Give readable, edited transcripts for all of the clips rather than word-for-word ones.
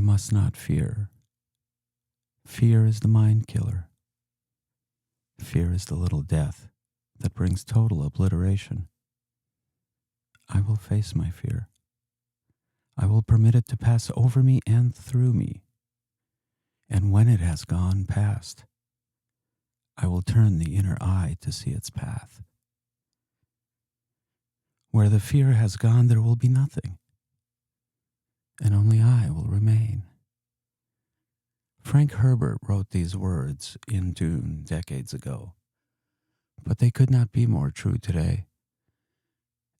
must not fear. Fear is the mind killer. Fear is the little death that brings total obliteration. I will face my fear. I will permit it to pass over me and through me. And when it has gone past, I will turn the inner eye to see its path. Where the fear has gone, there will be nothing, and only I will remain. Frank Herbert wrote these words in Dune decades ago, but they could not be more true today.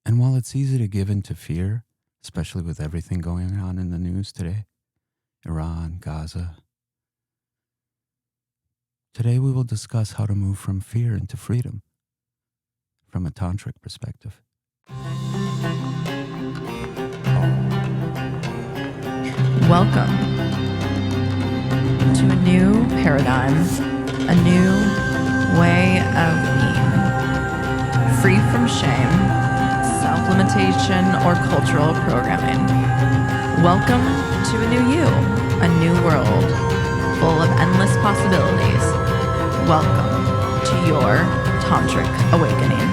And while it's easy to give in to fear, especially with everything going on in the news today, Iran, Gaza, today we will discuss how to move from fear into freedom from a tantric perspective. Welcome to a new paradigm, a new way of being, free from shame, self-limitation, or cultural programming. Welcome to a new you, a new world full of endless possibilities. Welcome to your Tantric awakening.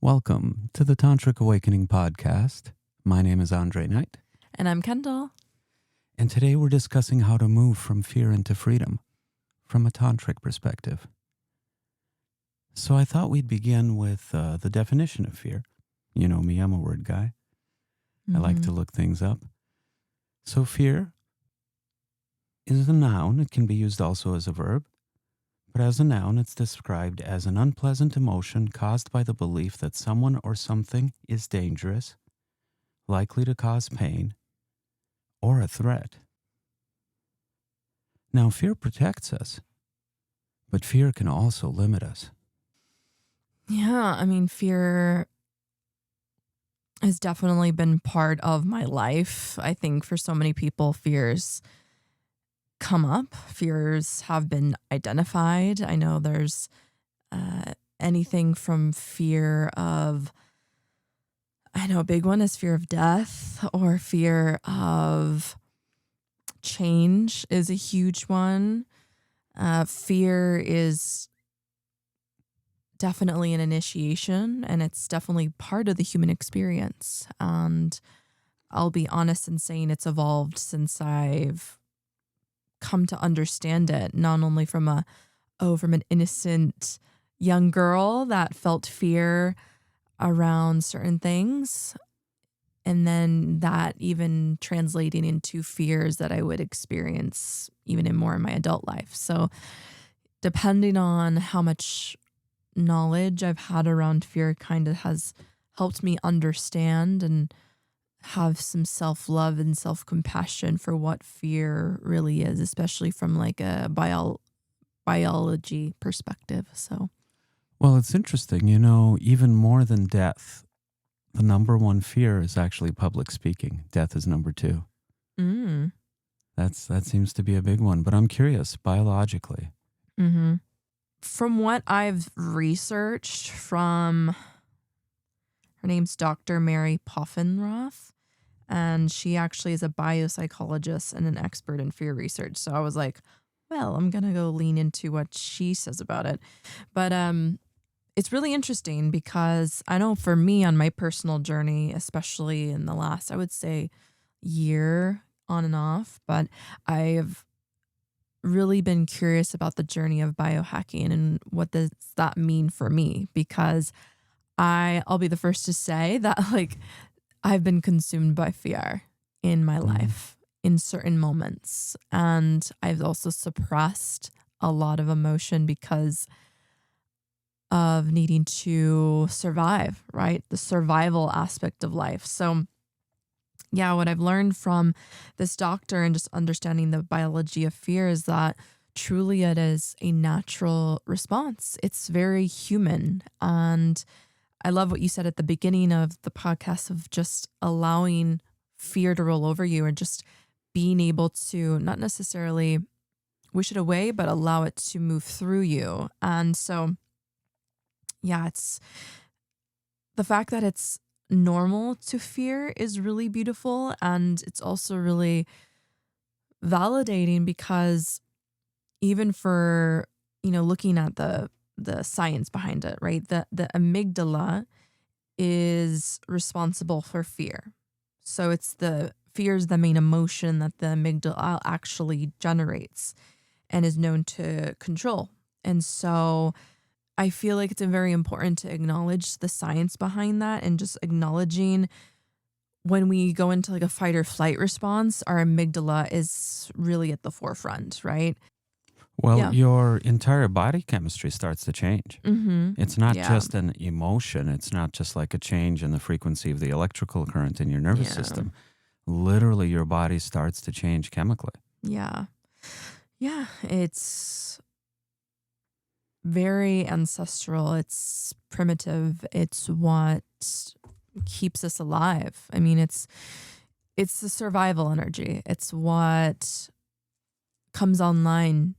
Welcome to the Tantric Awakening podcast. My name is Andre Knight. And I'm Kendall. And today we're discussing how to move from fear into freedom from a tantric perspective. So I thought we'd begin with the definition of fear. You know me, I'm a word guy. I like to look things up. So fear is a noun. It can be used also as a verb. But as a noun, it's described as an unpleasant emotion caused by the belief that someone or something is dangerous, likely to cause pain, or a threat. Now, fear protects us, but fear can also limit us. Yeah, I mean, fear has definitely been part of my life. I think for so many people, fears come up. Fears have been identified. I know there's anything from fear of, I know a big one is fear of death, or fear of change is a huge one. Fear is definitely an initiation, and it's definitely part of the human experience. And I'll be honest in saying it's evolved since I've come to understand it, not only from an innocent young girl that felt fear around certain things, and then that even translating into fears that I would experience even in my adult life. So depending on how much knowledge I've had around fear, kind of has helped me understand and have some self-love and self-compassion for what fear really is, especially from like a biology perspective. So, Well, it's interesting, you know, even more than death, the number one fear is actually public speaking. Death is number two. That seems to be a big one, but I'm curious, biologically. From what I've researched from, her name's Dr. 𝗿𝗂𝗎𝗄, and she actually is a biopsychologist and an expert in fear research. So I was like, well, I'm going to go lean into what she says about it. But it's really interesting because I know for me on my personal journey, especially in the last, I would say, year on and off, but I've really been curious about the journey of biohacking and what does that mean for me, because I'll be the first to say that like I've been consumed by fear in my life in certain moments, and I've also suppressed a lot of emotion because of needing to survive, right? The survival aspect of life. So yeah, what I've learned from this doctor and just understanding the biology of fear is that truly it is a natural response. It's very human. And I love what you said at the beginning of the podcast of just allowing fear to roll over you, and just being able to not necessarily wish it away, but allow it to move through you. And so yeah, it's the fact that it's normal to fear is really beautiful. And it's also really validating because even for, looking at the science behind it, right? The amygdala is responsible for fear. So it's fear is the main emotion that the amygdala actually generates and is known to control. And so I feel like it's very important to acknowledge the science behind that, and just acknowledging when we go into like a fight or flight response, our amygdala is really at the forefront, right? Well, Yeah. your entire body chemistry starts to change. Mm-hmm. It's not Yeah. just an emotion. It's not just like a change in the frequency of the electrical current in your nervous Yeah. system. Literally, your body starts to change chemically. Yeah. Yeah. It's very ancestral. It's primitive. It's what keeps us alive. I mean, it's the survival energy. It's what comes online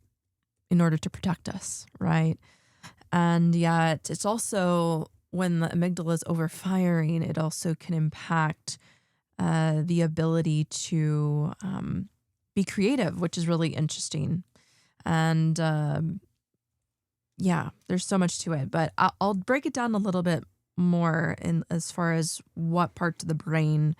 in order to protect us, right? And yet it's also, when the amygdala is overfiring, it also can impact the ability to be creative, which is really interesting. And yeah, there's so much to it, but I'll break it down a little bit more in as far as what parts of the brain,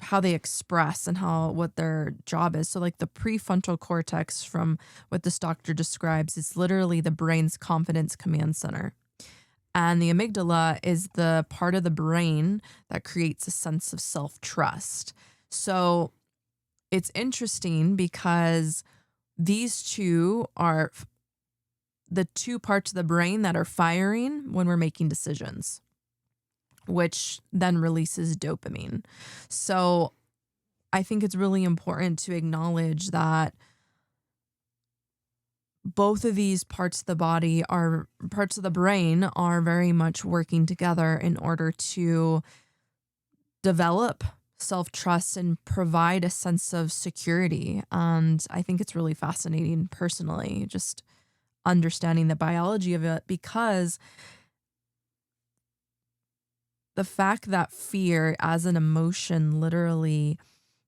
how they express and what their job is. So like the prefrontal cortex, from what this doctor describes, is literally the brain's confidence command center. And the amygdala is the part of the brain that creates a sense of self-trust. So it's interesting because these two are the two parts of the brain that are firing when we're making decisions, which then releases dopamine. So I think it's really important to acknowledge that both of these parts of the body are parts of the brain are very much working together in order to develop self-trust and provide a sense of security. And I think it's really fascinating personally, just understanding the biology of it, because the fact that fear as an emotion literally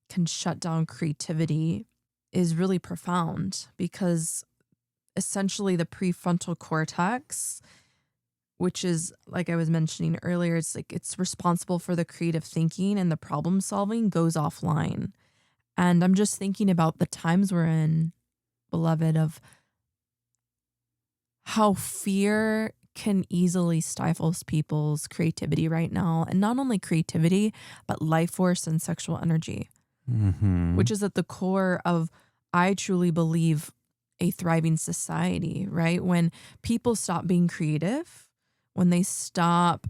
can shut down creativity is really profound, because essentially the prefrontal cortex, which is, like I was mentioning earlier, it's responsible for the creative thinking and the problem solving, goes offline. And I'm just thinking about the times we're in, beloved, of how fear can easily stifle people's creativity right now. And not only creativity, but life force and sexual energy, which is at the core of, I truly believe, a thriving society, right? When people stop being creative, when they stop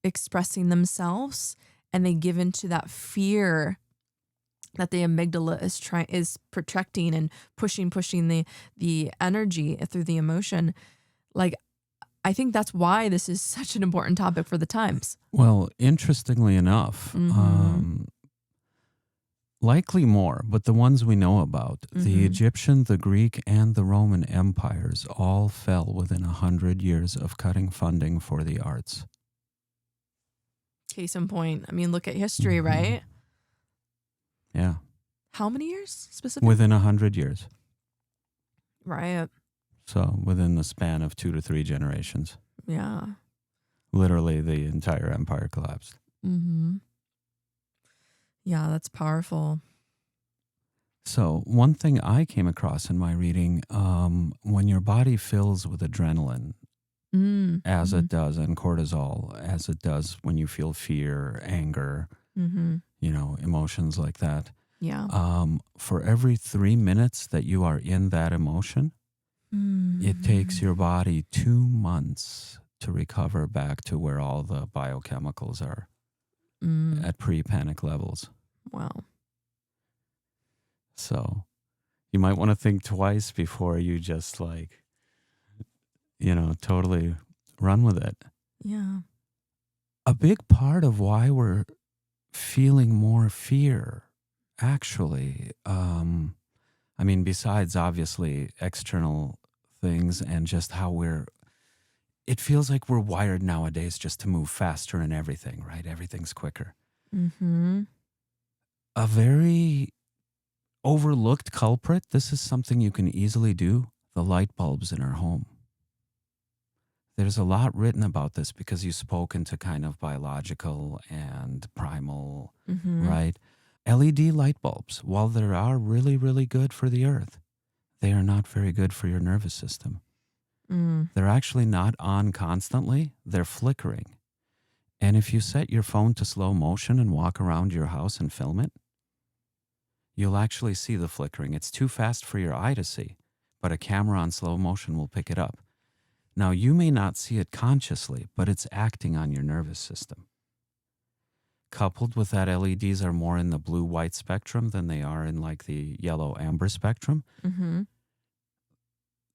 expressing themselves and they give into that fear that the amygdala is protecting and pushing the energy through the emotion. Like, I think that's why this is such an important topic for the times. Well, interestingly enough, likely more, but the ones we know about, the Egyptian, the Greek, and the Roman empires all fell within 100 years of cutting funding for the arts. Case in point. I mean, look at history, right? Yeah. How many years specifically? Within 100 years. Right. So within the span of 2 to 3 generations. Yeah. Literally the entire empire collapsed. Yeah, that's powerful. So one thing I came across in my reading, when your body fills with adrenaline, as it does, and cortisol, as it does when you feel fear, anger, emotions like that. Yeah. For every 3 minutes that you are in that emotion, it takes your body 2 months to recover back to where all the biochemicals are at pre-panic levels. Wow. So you might want to think twice before you just totally run with it. Yeah. A big part of why we're feeling more fear, actually, besides obviously external things and just how it feels like we're wired nowadays just to move faster in everything, right? Everything's quicker. Mm-hmm. A very overlooked culprit, this is something you can easily do, the light bulbs in our home. There's a lot written about this because you spoke into kind of biological and primal, Mm-hmm. right? LED light bulbs, while they are really, really good for the earth, they are not very good for your nervous system. They're actually not on constantly, they're flickering. And if you set your phone to slow motion and walk around your house and film it, you'll actually see the flickering. It's too fast for your eye to see, but a camera on slow motion will pick it up. Now, you may not see it consciously, but it's acting on your nervous system. Coupled with that, LEDs are more in the blue-white spectrum than they are in like the yellow-amber spectrum. Mm-hmm.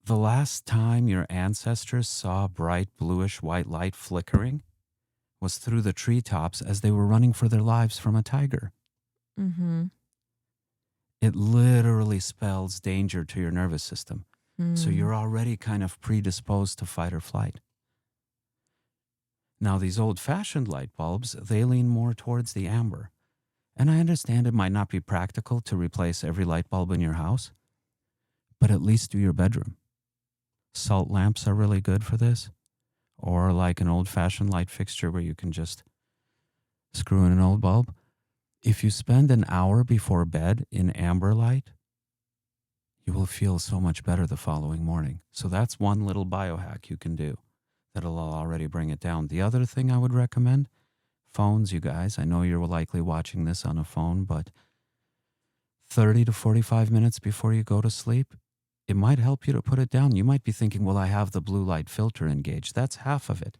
The last time your ancestors saw bright bluish-white light flickering was through the treetops as they were running for their lives from a tiger. Mm-hmm. It literally spells danger to your nervous system. So you're already kind of predisposed to fight or flight. Now, these old-fashioned light bulbs, they lean more towards the amber. And I understand it might not be practical to replace every light bulb in your house, but at least do your bedroom. Salt lamps are really good for this, or like an old-fashioned light fixture where you can just screw in an old bulb. If you spend an hour before bed in amber light, you will feel so much better the following morning. So that's one little biohack you can do that'll already bring it down. The other thing I would recommend, phones, you guys. I know you're likely watching this on a phone, but 30 to 45 minutes before you go to sleep, it might help you to put it down. You might be thinking, well, I have the blue light filter engaged. That's half of it,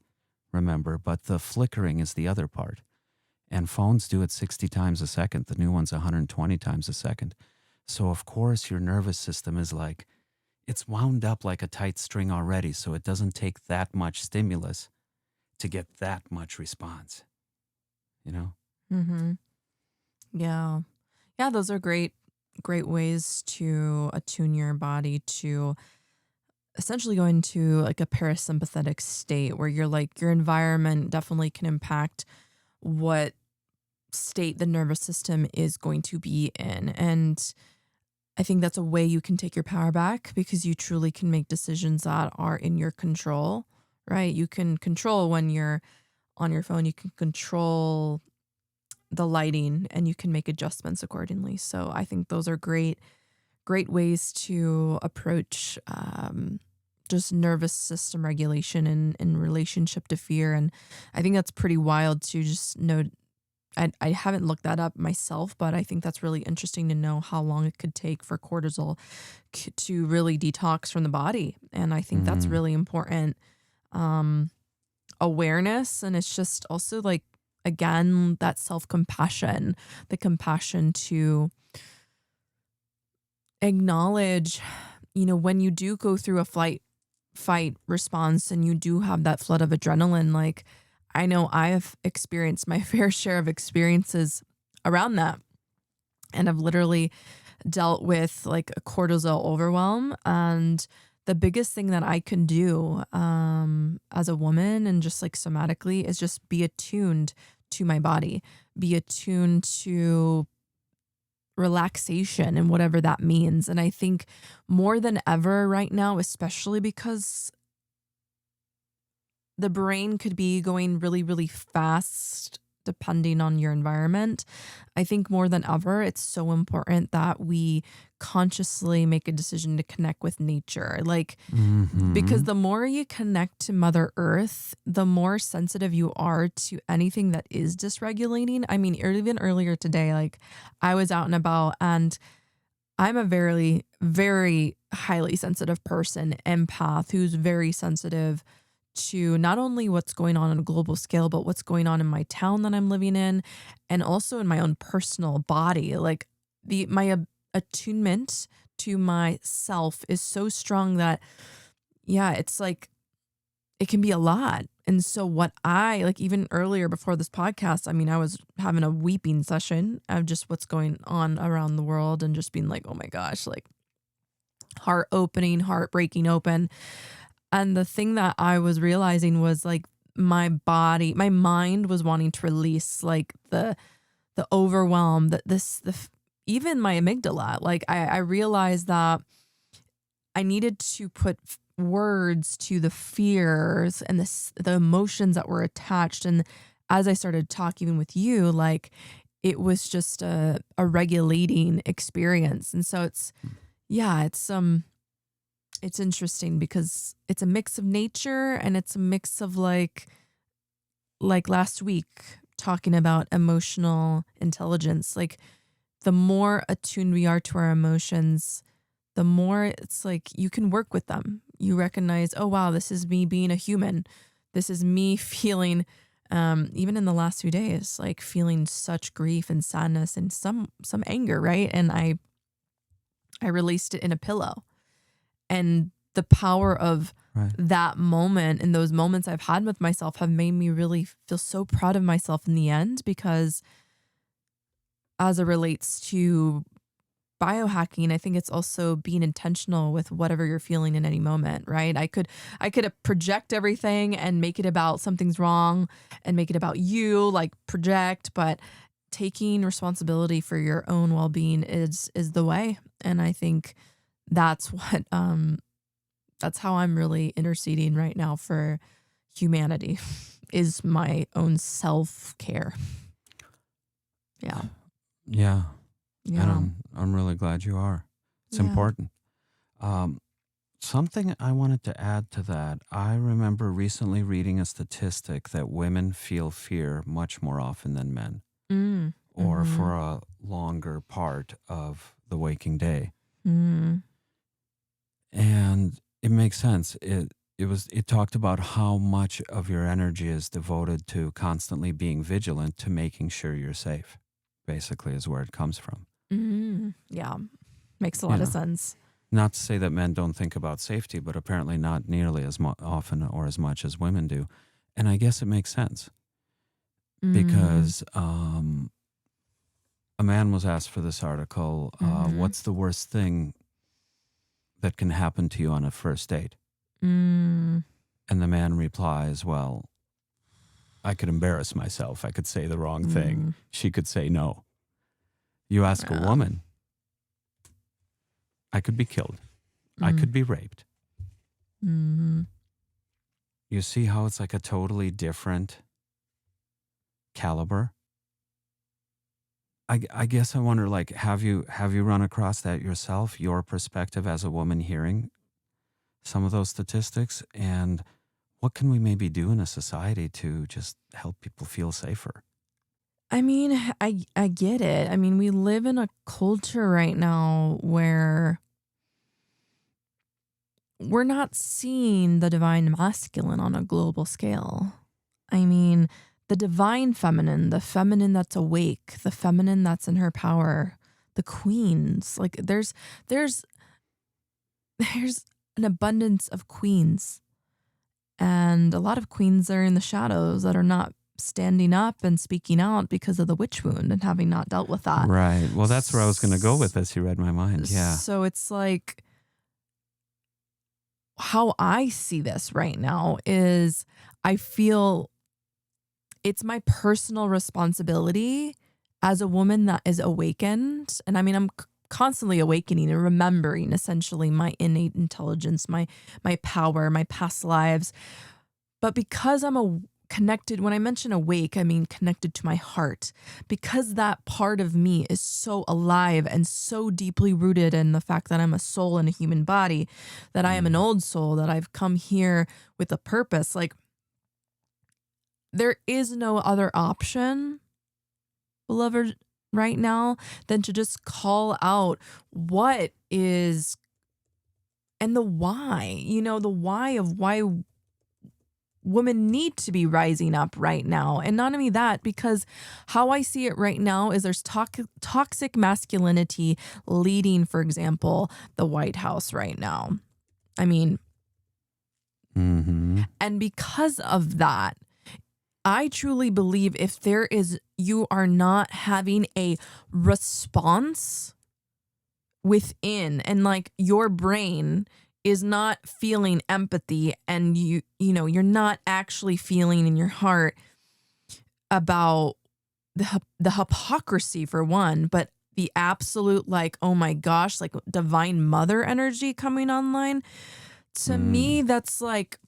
remember, but the flickering is the other part. And phones do it 60 times a second. The new one's 120 times a second. So, of course, your nervous system is like, it's wound up like a tight string already, so it doesn't take that much stimulus to get that much response, you know? Mm-hmm. Yeah. Yeah, those are great ways to attune your body to essentially go into like a parasympathetic state where you're like your environment definitely can impact what state the nervous system is going to be in. And I think that's a way you can take your power back because you truly can make decisions that are in your control, right? You can control when you're on your phone, you can control the lighting and you can make adjustments accordingly. So I think those are great ways to approach just nervous system regulation in relationship to fear. And I think that's pretty wild to just know. I haven't looked that up myself, but I think that's really interesting to know how long it could take for cortisol to really detox from the body. And I think that's really important awareness. And it's just also like, again, that self-compassion, the compassion to acknowledge, when you do go through a fight response and you do have that flood of adrenaline, like I know I have experienced my fair share of experiences around that. And I've literally dealt with like a cortisol overwhelm. And the biggest thing that I can do as a woman and just like somatically is just be attuned to my body, be attuned to relaxation and whatever that means. And I think more than ever right now, especially because the brain could be going really, really fast depending on your environment. I think more than ever, it's so important that we consciously make a decision to connect with nature. Like, because the more you connect to Mother Earth, the more sensitive you are to anything that is dysregulating. I mean, even earlier today, like I was out and about and I'm a very, very highly sensitive person, empath, who's very sensitive to not only what's going on a global scale, but what's going on in my town that I'm living in and also in my own personal body. Like my attunement to myself is so strong that, yeah, it's like, it can be a lot. And so what I like, even earlier before this podcast, I mean, I was having a weeping session of just what's going on around the world and just being like, oh my gosh, like heart opening, heart breaking open. And the thing that I was realizing was like my mind was wanting to release like the overwhelm, even my amygdala. Like I realized that I needed to put words to the fears and the emotions that were attached. And as I started talking with you, like it was just a regulating experience. And so it's interesting because it's a mix of nature and it's a mix of like last week talking about emotional intelligence. Like the more attuned we are to our emotions, the more it's like you can work with them. You recognize, oh wow, this is me being a human. This is me feeling, even in the last few days, like feeling such grief and sadness and some anger, right? And I released it in a pillow. And the power of that moment and those moments I've had with myself have made me really feel so proud of myself in the end, because as it relates to biohacking, I think it's also being intentional with whatever you're feeling in any moment, right? I could project everything and make it about something's wrong and make it about you, like project, but taking responsibility for your own well-being is the way. And I think that's what that's how I'm really interceding right now for humanity is my own self-care. Yeah. Yeah. Yeah. And I'm really glad you are. It's important. Something I wanted to add to that. I remember recently reading a statistic that women feel fear much more often than men, or for a longer part of the waking day. And it makes sense. It talked about how much of your energy is devoted to constantly being vigilant to making sure you're safe, basically is where it comes from. Yeah. Makes a lot of sense. Not to say that men don't think about safety, but apparently not nearly as often or as much as women do. And I guess it makes sense because a man was asked for this article, what's the worst thing that can happen to you on a first date? And the man replies, well, I could embarrass myself. I could say the wrong thing. She could say no. You ask a woman, I could be killed. I could be raped. You see how it's like a totally different caliber? I guess I wonder, like, have you run across that yourself, your perspective as a woman hearing some of those statistics? And what can we maybe do in a society to just help people feel safer? I mean, I get it. I mean, we live in a culture right now where we're not seeing the divine masculine on a global scale. I mean, the divine feminine, the feminine that's awake, the feminine that's in her power, the queens. Like there's an abundance of queens. And a lot of queens are in the shadows that are not standing up and speaking out because of the witch wound and having not dealt with that. Right. Well, that's where I was going to go with this. You read my mind. Yeah. So it's like, how I see this right now is I feel it's my personal responsibility as a woman that is awakened. And I mean, I'm constantly awakening and remembering essentially my innate intelligence, my power, my past lives. But because I'm connected, when I mention awake, I mean connected to my heart, because that part of me is so alive and so deeply rooted in the fact that I'm a soul in a human body, that I am an old soul, that I've come here with a purpose. Like, there is no other option, beloved, right now than to just call out what is and the why, the why of why women need to be rising up right now. And not only that, because how I see it right now is there's toxic masculinity leading, for example, the White House right now. I mean, and because of that, I truly believe if you are not having a response within, and like your brain is not feeling empathy, and you're not actually feeling in your heart about the hypocrisy for one, but the absolute like, oh my gosh, like divine mother energy coming online. To me, that's like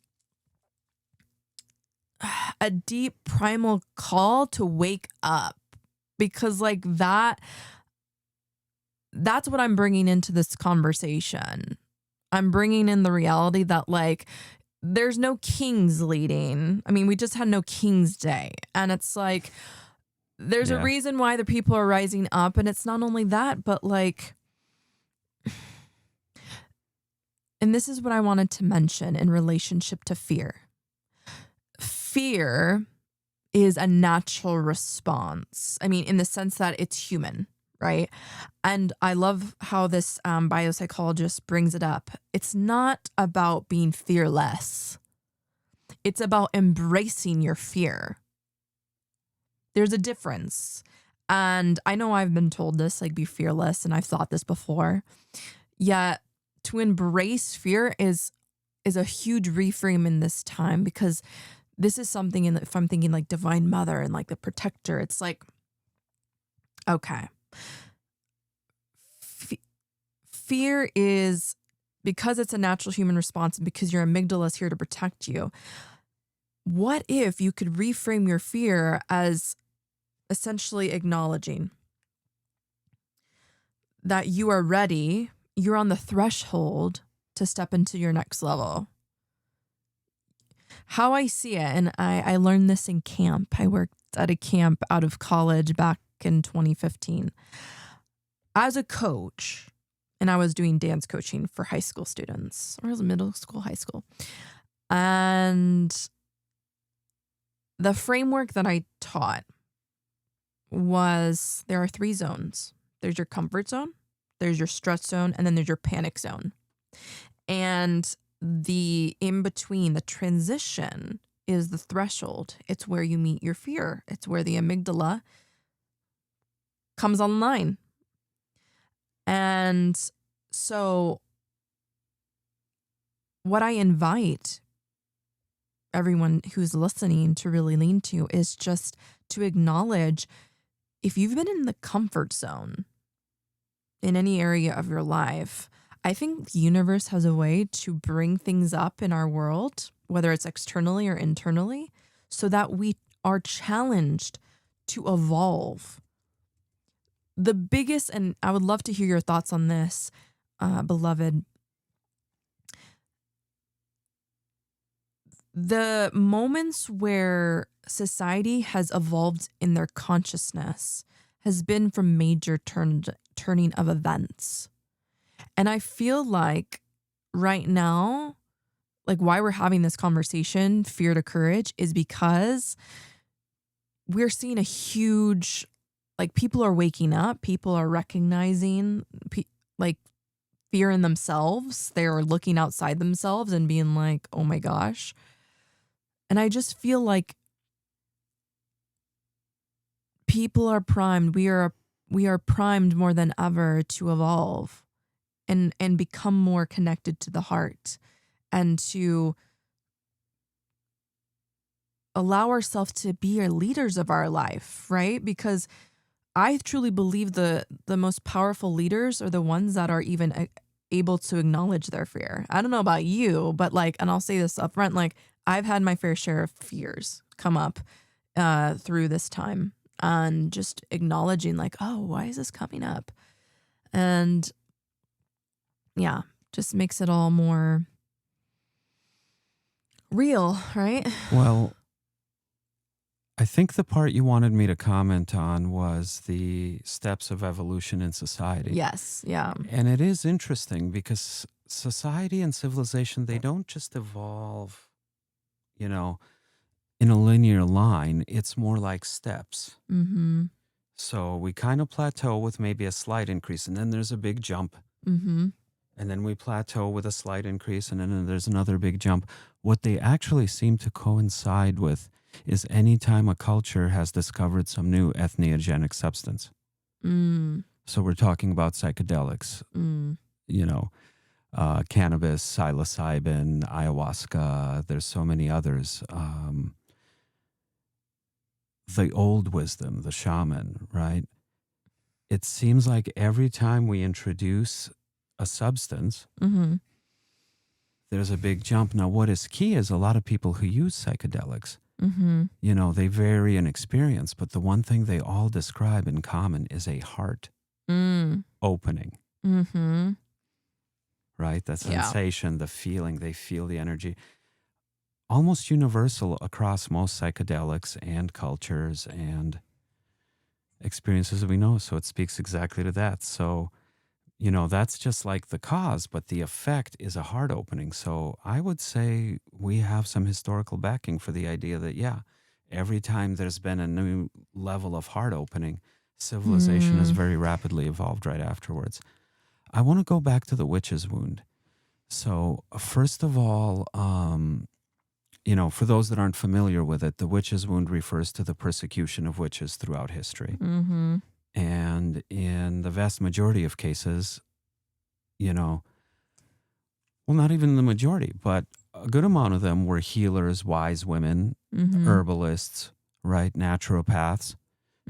a deep primal call to wake up, because like that's what I'm bringing into this conversation. I'm bringing in the reality that like there's no kings leading. I mean, we just had no King's Day, and it's like there's a reason why the people are rising up, and it's not only that, but like, and this is what I wanted to mention in relationship to fear. Fear is a natural response. I mean, in the sense that it's human, right? And I love how this biopsychologist brings it up. It's not about being fearless. It's about embracing your fear. There's a difference. And I know I've been told this, like, be fearless, and I've thought this before. Yet to embrace fear is a huge reframe in this time, because this is something if I'm thinking like divine mother and like the protector, it's like, okay. Fear is, because it's a natural human response and because your amygdala is here to protect you. What if you could reframe your fear as essentially acknowledging that you are ready, you're on the threshold to step into your next level? How I see it, and I learned this in camp. I worked at a camp out of college back in 2015 as a coach, and I was doing dance coaching for high school students, or it was middle school, high school. And the framework that I taught was, there are 3 zones. There's your comfort zone, there's your stress zone, and then there's your panic zone. And the in between, the transition, is the threshold. It's where you meet your fear. It's where the amygdala comes online. And so what I invite everyone who's listening to really lean to is just to acknowledge, if you've been in the comfort zone in any area of your life, I think the universe has a way to bring things up in our world, whether it's externally or internally, so that we are challenged to evolve. The biggest, and I would love to hear your thoughts on this, beloved, the moments where society has evolved in their consciousness has been from major turning of events. And I feel like right now, like why we're having this conversation, fear to courage, is because we're seeing a huge, like, people are waking up, people are recognizing like fear in themselves. They're looking outside themselves and being like, oh my gosh. And I just feel like people are primed. We are primed more than ever to evolve and become more connected to the heart, and to allow ourselves to be our leaders of our life, right? Because I truly believe the most powerful leaders are the ones that are even able to acknowledge their fear. I don't know about you, but like, and I'll say this up front, like, I've had my fair share of fears come up through this time, and just acknowledging like, oh, why is this coming up? And yeah, just makes it all more real, right? Well, I think the part you wanted me to comment on was the steps of evolution in society. Yes, yeah. And it is interesting because society and civilization, they don't just evolve, in a linear line. It's more like steps. Mm-hmm. So we kind of plateau with maybe a slight increase, and then there's a big jump. Mm-hmm. And then we plateau with a slight increase, and then there's another big jump. What they actually seem to coincide with is anytime a culture has discovered some new ethniogenic substance. So we're talking about psychedelics, you know, cannabis, psilocybin, ayahuasca. There's so many others. The old wisdom, the shaman, right? It seems like every time we introduce a substance, there's a big jump. Now, what is key is a lot of people who use psychedelics, you know, they vary in experience, but the one thing they all describe in common is a heart opening. Right? That sensation, the feeling, they feel the energy. Almost universal across most psychedelics and cultures and experiences that we know. So it speaks exactly to that. So, you know, that's just like the cause, but the effect is a heart opening. So I would say we have some historical backing for the idea that, every time there's been a new level of heart opening, civilization has very rapidly evolved right afterwards. I want to go back to the witch's wound. So first of all, you know, for those that aren't familiar with it, the witch's wound refers to the persecution of witches throughout history. And in the vast majority of cases, you know, well, not even the majority, but a good amount of them were healers, wise women, herbalists, right? Naturopaths,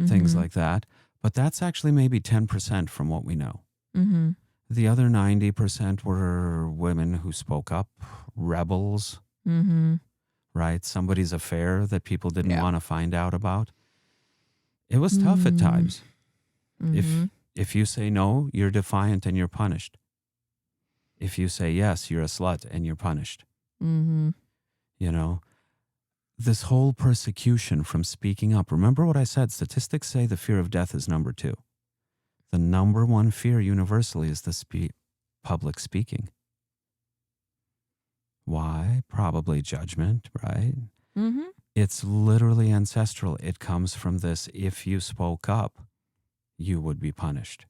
things like that. But that's actually maybe 10% from what we know. The other 90% were women who spoke up, rebels, right? Somebody's affair that people didn't want to find out about. It was tough at times. If you say no, you're defiant and you're punished. If you say yes, you're a slut and you're punished. You know, this whole persecution from speaking up. Remember what I said, statistics say the fear of death is number 2. The number 1 fear universally is the public speaking. Why? Probably judgment, right? It's literally ancestral. It comes from this, if you spoke up, you would be punished.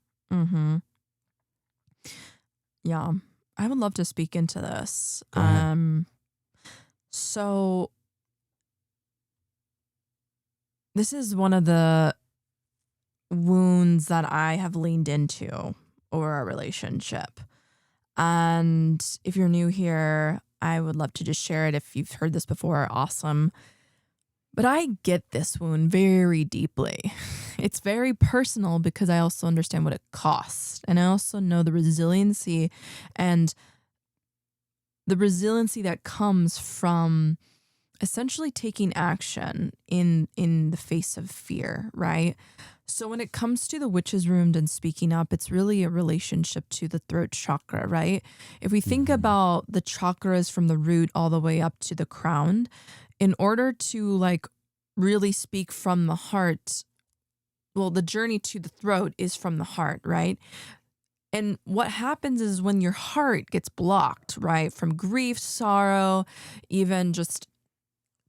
Yeah, I would love to speak into this. Go ahead. So this is one of the wounds that I have leaned into over our relationship. And if you're new here, I would love to just share it. If you've heard this before, awesome. But I get this wound very deeply. It's very personal because I also understand what it costs. And I also know the resiliency that comes from essentially taking action in the face of fear, right? So when it comes to the witch's wound and speaking up, it's really a relationship to the throat chakra, right? If we think about the chakras from the root all the way up to the crown, in order to like really speak from the heart, well, the journey to the throat is from the heart, right? And what happens is when your heart gets blocked, right, from grief, sorrow, even just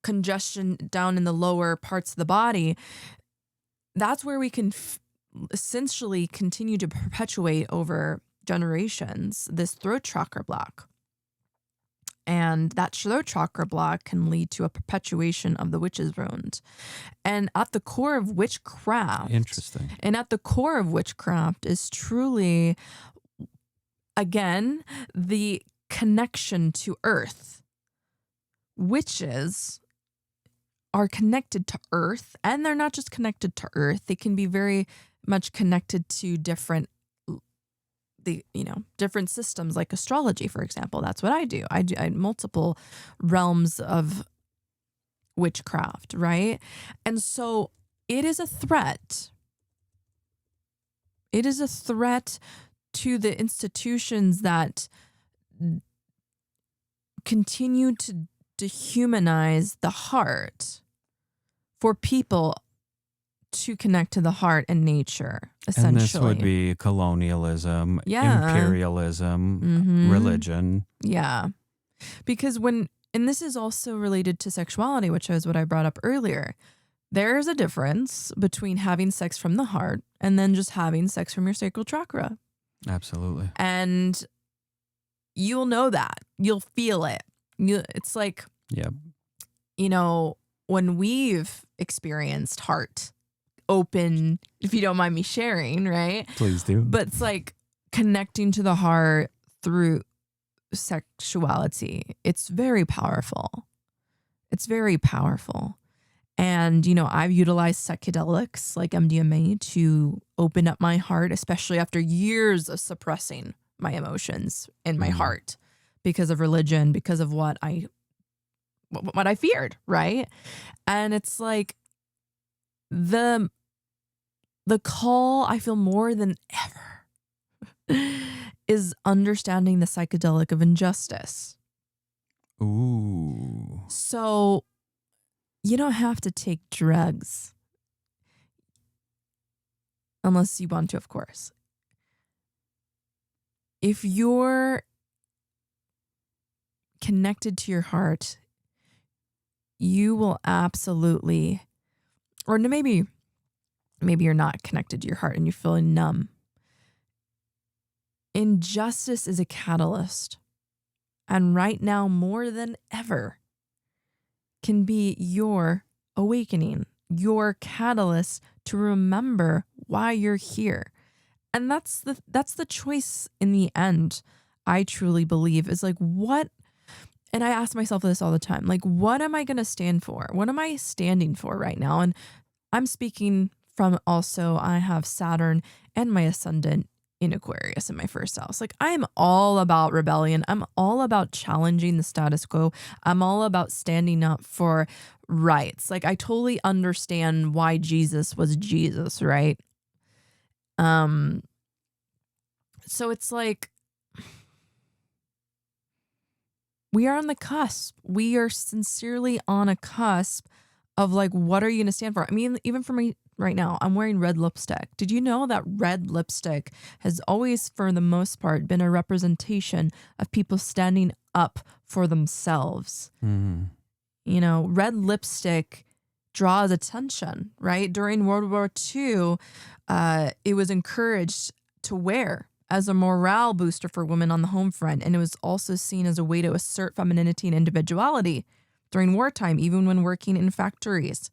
congestion down in the lower parts of the body, that's where we can essentially continue to perpetuate over generations this throat chakra block. And that throat chakra block can lead to a perpetuation of the witch's wound. And at the core of witchcraft, Interesting. And at the core of witchcraft is truly, again, the connection to earth. Witches are connected to earth, and they're not just connected to earth. They can be very much connected to different systems like astrology, for example. That's what I do. I do multiple realms of witchcraft, right? And so it is a threat. It is a threat to the institutions that continue to dehumanize the heart for people to connect to the heart and nature, essentially. And this would be colonialism, imperialism, religion. Yeah. Because and this is also related to sexuality, which is what I brought up earlier. There's a difference between having sex from the heart and then just having sex from your sacral chakra. Absolutely. And you'll know that. You'll feel it. It's like, yeah, when we've experienced heart open, if you don't mind me sharing, right? Please do. But it's like connecting to the heart through sexuality. It's very powerful. It's very powerful. And, you know, I've utilized psychedelics like MDMA to open up my heart, especially after years of suppressing my emotions in my heart because of religion, because of what I feared, right? And it's like the call I feel more than ever is understanding the psychedelic of injustice. Ooh. So you don't have to take drugs unless you want to, of course. If you're connected to your heart, you will absolutely, or maybe you're not connected to your heart and you're feeling numb. Injustice is a catalyst. And right now, more than ever, can be your awakening, your catalyst to remember why you're here. And that's the choice in the end, I truly believe, is like what, and I ask myself this all the time, like, what am I going to stand for? What am I standing for right now? And I'm speaking from also, I have Saturn and my ascendant in Aquarius in my first house. Like, I'm all about rebellion. I'm all about challenging the status quo. I'm all about standing up for rights. Like, I totally understand why Jesus was Jesus, right? So it's like, we are on the cusp. We are sincerely on a cusp of like, what are you going to stand for? I mean, even for me right now, I'm wearing red lipstick. Did you know that red lipstick has always, for the most part, been a representation of people standing up for themselves? You know, red lipstick draws attention, right? During World War II, it was encouraged to wear as a morale booster for women on the home front. And it was also seen as a way to assert femininity and individuality during wartime, even when working in factories.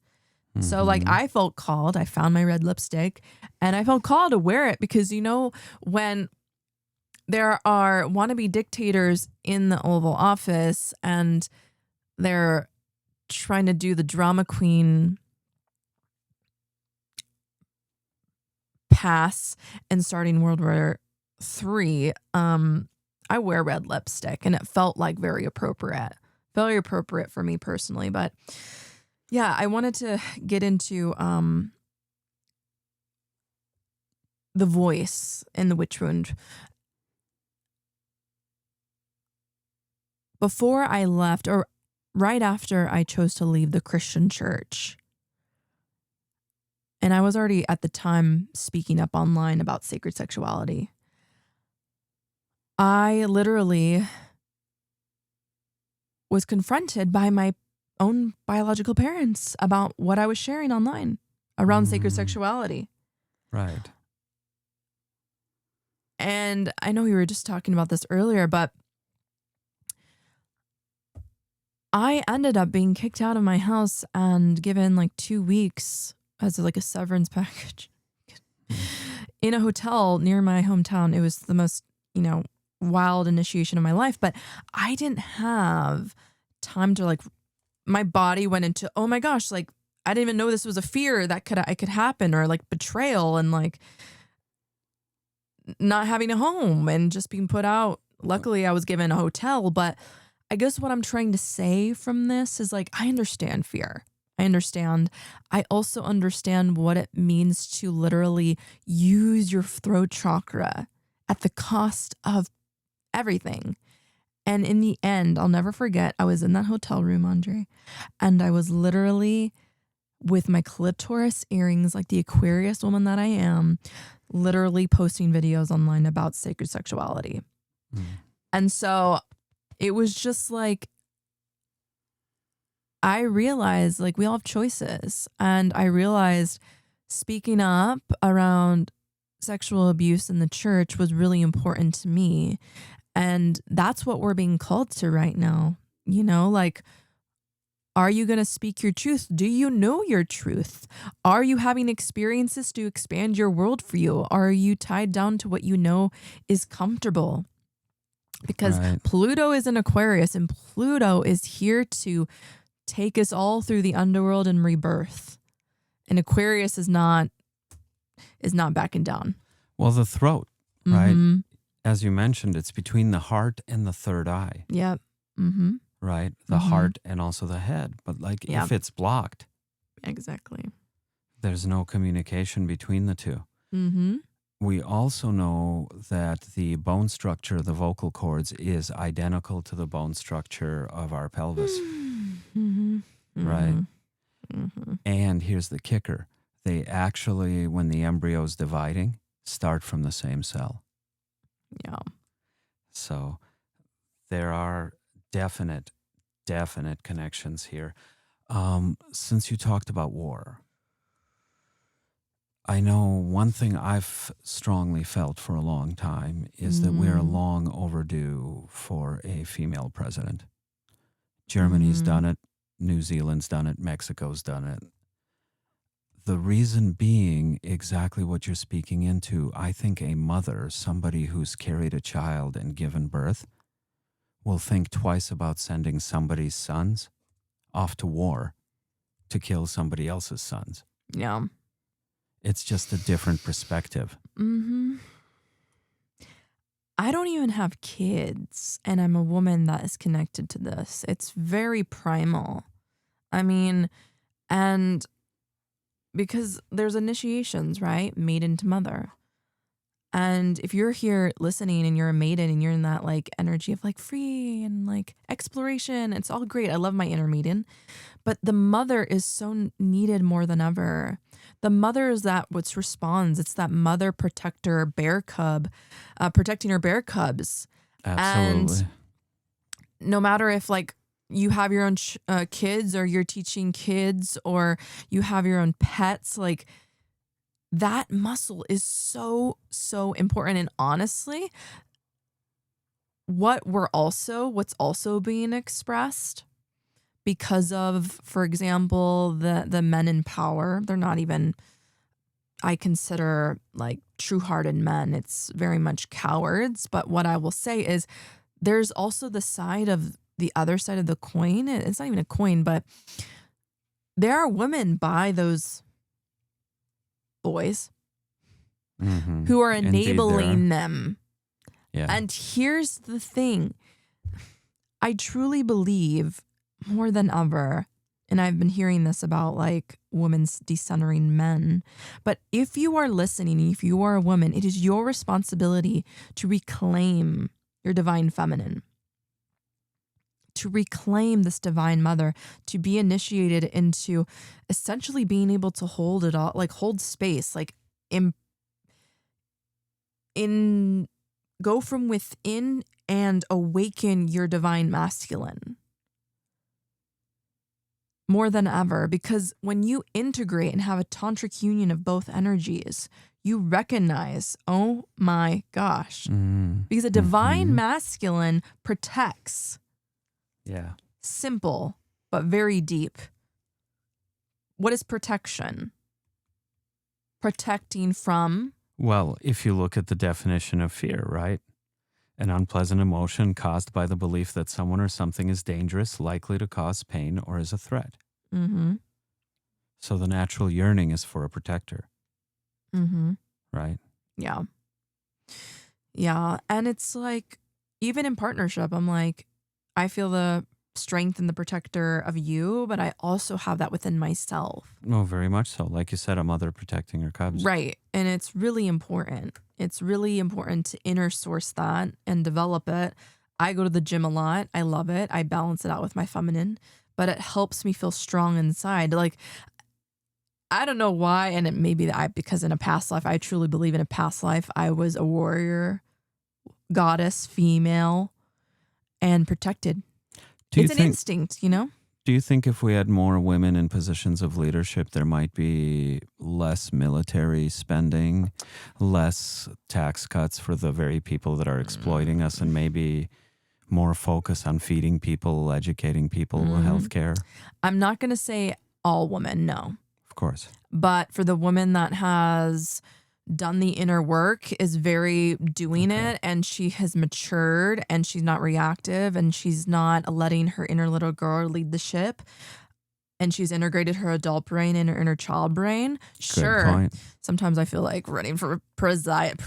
So like I felt called, I found my red lipstick and I felt called to wear it because, you know, when there are wannabe dictators in the Oval Office and they're trying to do the drama queen pass and starting World War III, I wear red lipstick and it felt like very appropriate for me personally. But yeah, I wanted to get into the voice in the witch wound. Before I left, or right after I chose to leave the Christian church, and I was already at the time speaking up online about sacred sexuality, I literally was confronted by my own biological parents about what I was sharing online around sacred sexuality. Right. And I know we were just talking about this earlier, but I ended up being kicked out of my house and given like 2 weeks as like a severance package in a hotel near my hometown. It was the most, you know, wild initiation of my life, but I didn't have time to like, my body went into, oh my gosh, like I didn't even know this was a fear that could happen, or like betrayal and like not having a home and just being put out. Luckily I was given a hotel, but I guess what I'm trying to say from this is like, I understand fear. I understand. I also understand what it means to literally use your throat chakra at the cost of everything. And in the end, I'll never forget, I was in that hotel room, Andre, and I was literally with my clitoris earrings, like the Aquarius woman that I am, literally posting videos online about sacred sexuality. And so it was just like, I realized like we all have choices. And I realized speaking up around sexual abuse in the church was really important to me. And that's what we're being called to right now. You know, like Are you going to speak your truth? Do you know your truth? Are you having experiences to expand your world for you? Are you tied down to what you know is comfortable? Because Right. Pluto is in Aquarius, and Pluto is here to take us all through the underworld and rebirth. And Aquarius is not backing down. Well, the throat, right? Mhm. As you mentioned, it's between the heart and the third eye, Yep. Mm-hmm. right? The Mhm. heart and also the head. But like Yeah. if it's blocked, Exactly. there's no communication between the two. Mm-hmm. We also know that the bone structure of the vocal cords is identical to the bone structure of our pelvis, Mm-hmm. right? Mm-hmm. And here's the kicker. They actually, when the embryo is dividing, start from the same cell. Yeah. So there are definite connections here. Since you talked about war, I know one thing I've strongly felt for a long time is that we're long overdue for a female president. Germany's done it. New Zealand's done it. Mexico's done it. The reason being exactly what you're speaking into. I think a mother, somebody who's carried a child and given birth, will think twice about sending somebody's sons off to war to kill somebody else's sons. Yeah. It's just a different perspective. Mm-hmm. I don't even have kids, and I'm a woman that is connected to this. It's very primal. I mean, and because there's initiations, right? Maiden to mother. And if you're here listening and you're a maiden and you're in that like energy of like free and like exploration, it's all great. I love my inner maiden. But the mother is so needed more than ever. The mother is that which responds. It's that mother protector bear cub, protecting her bear cubs. Absolutely. And no matter if like you have your own kids or you're teaching kids or you have your own pets, like that muscle is so, so important. And honestly, what's also being expressed because of, for example, the men in power, they're not even, I consider like true-hearted men. It's very much cowards. But what I will say is there's also the other side of the coin. It's not even a coin, but there are women by those boys who are enabling them. Yeah. And here's the thing. I truly believe more than ever, and I've been hearing this about like women's decentering men, but if you are listening, if you are a woman, it is your responsibility to reclaim your divine feminine, to reclaim this divine mother, to be initiated into essentially being able to hold it all, like hold space, like go from within and awaken your divine masculine more than ever. Because when you integrate and have a tantric union of both energies, you recognize, oh my gosh, because a divine masculine protects. Yeah. Simple, but very deep. What is protection? Protecting from? Well, if you look at the definition of fear, right? An unpleasant emotion caused by the belief that someone or something is dangerous, likely to cause pain, or is a threat. Mm-hmm. So the natural yearning is for a protector. Mm-hmm. Right? Yeah. Yeah. And it's like, even in partnership, I'm like, I feel the strength and the protector of you, but I also have that within myself. Oh, very much so. Like you said, a mother protecting her cubs. Right. And it's really important. It's really important to inner source that and develop it. I go to the gym a lot. I love it. I balance it out with my feminine, but it helps me feel strong inside. Like, I don't know why. And it may be that because in a past life, I truly believe in a past life, I was a warrior, goddess, female, and protected. It's an instinct, you know? Do you think if we had more women in positions of leadership, there might be less military spending, less tax cuts for the very people that are exploiting us, and maybe more focus on feeding people, educating people, healthcare? I'm not going to say all women, no. Of course. But for the woman that has done the inner work, is very doing it, and she has matured, and she's not reactive, and she's not letting her inner little girl lead the ship, and she's integrated her adult brain and her inner child brain. Sure. Good point. Sometimes I feel like running for president.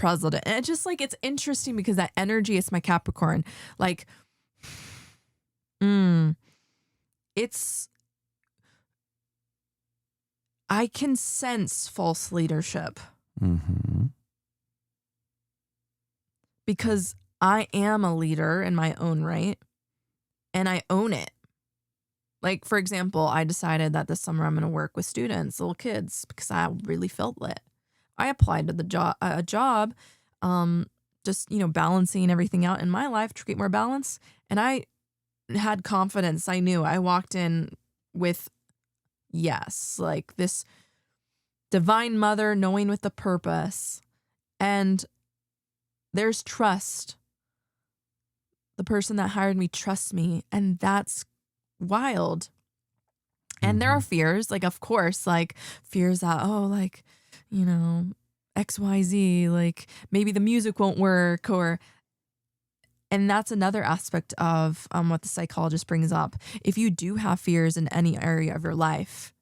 And it's just like, it's interesting because that energy is my Capricorn. Like, it's, I can sense false leadership. Because I am a leader in my own right, and I own it. Like, for example, I decided that this summer I'm going to work with students, little kids, because I really felt lit. I applied to the job, just, balancing everything out in my life to create more balance. And I had confidence. I knew. I walked in with, yes, like this divine mother knowing with the purpose. And there's trust. The person that hired me trusts me. And that's wild. And there are fears, like, of course, like fears that, XYZ, like maybe the music won't work, and that's another aspect of what the psychologist brings up. If you do have fears in any area of your life,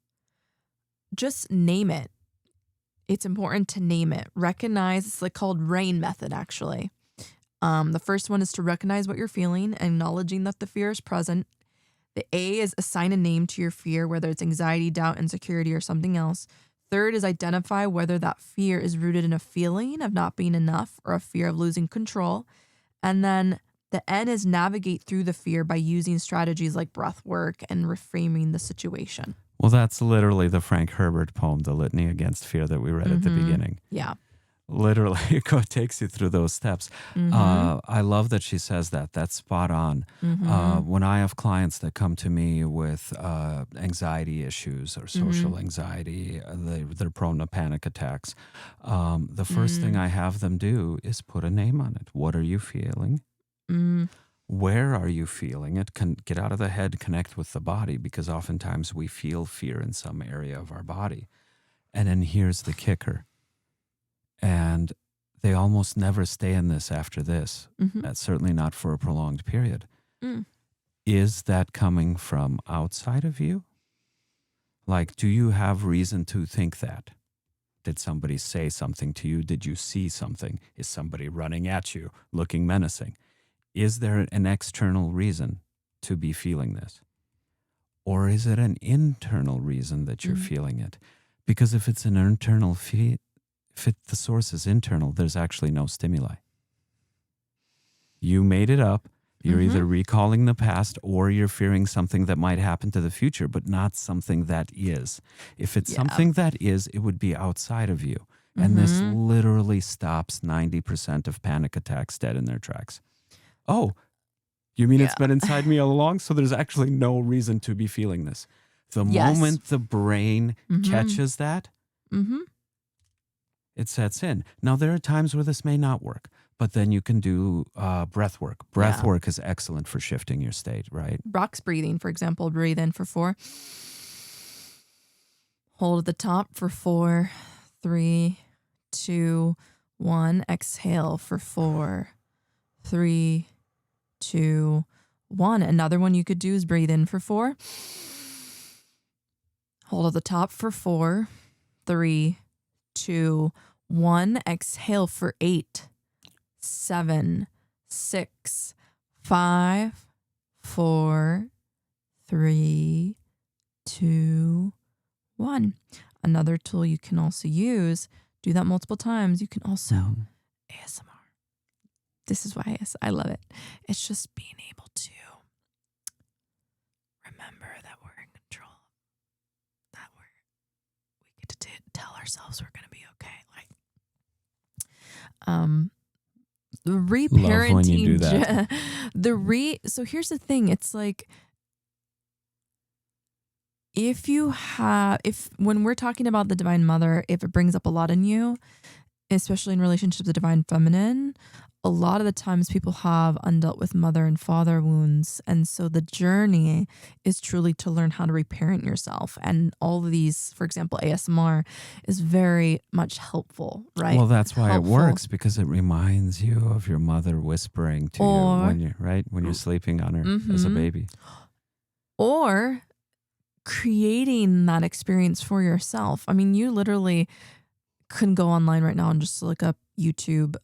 just name it. It's important to name it. Recognize, it's like called RAIN method, actually. The first one is to recognize what you're feeling, acknowledging that the fear is present. The A is assign a name to your fear, whether it's anxiety, doubt, insecurity, or something else. Third is identify whether that fear is rooted in a feeling of not being enough or a fear of losing control. And then the N is navigate through the fear by using strategies like breath work and reframing the situation. Well, that's literally the Frank Herbert poem, The Litany Against Fear, that we read at the beginning. Yeah. Literally, it takes you through those steps. I love that she says that. That's spot on. When I have clients that come to me with anxiety issues or social anxiety, they're prone to panic attacks. The first thing I have them do is put a name on it. What are you feeling? Where are you feeling it? Get out of the head, connect with the body, because oftentimes we feel fear in some area of our body. And then here's the kicker. And they almost never stay in this after this. That's certainly not for a prolonged period. Is that coming from outside of you? Like, do you have reason to think that? Did somebody say something to you? Did you see something? Is somebody running at you, looking menacing? Is there an external reason to be feeling this? Or is it an internal reason that you're feeling it? Because if it's an internal if the source is internal, there's actually no stimuli. You made it up. You're either recalling the past or you're fearing something that might happen to the future, but not something that is. If it's something that is, it would be outside of you. And this literally stops 90% of panic attacks dead in their tracks. Oh, you mean it's been inside me all along? So there's actually no reason to be feeling this. The moment the brain catches that, it sets in. Now, there are times where this may not work, but then you can do breath work. Breath work is excellent for shifting your state, right? Box breathing, for example, breathe in for 4. Hold at the top for 4, 3, 2, 1. Exhale for 4, 3, 2, 1. Another one you could do is breathe in for 4. Hold at the top for 4, 3, 2, 1. Exhale for 8, 7, 6, 5, 4, 3, 2, 1. Another tool you can also use, do that multiple times. You can also ASMR. This is why I love it. It's just being able to remember that we're in control, that we get to tell ourselves we're going to be okay. Like, the reparenting. Love when you do that. So here's the thing. It's like, when we're talking about the Divine Mother, if it brings up a lot in you, especially in relationship to the Divine Feminine, a lot of the times people have undealt with mother and father wounds. And so the journey is truly to learn how to reparent yourself. And all of these, for example, ASMR is very much helpful, right? Well, that's why Helpful. it works, because it reminds you of your mother whispering to you when you're when you're sleeping on her as a baby. Or creating that experience for yourself. I mean, you literally can go online right now and just look up YouTube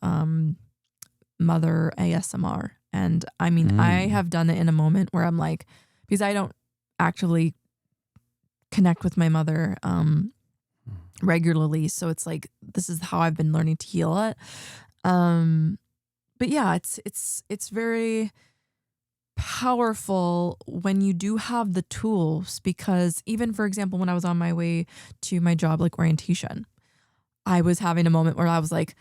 mother ASMR. And I mean, I have done it in a moment where I'm like, because I don't actively connect with my mother regularly. So it's like, this is how I've been learning to heal it. But yeah, it's very powerful when you do have the tools, because even, for example, when I was on my way to my job, like orientation, I was having a moment where I was like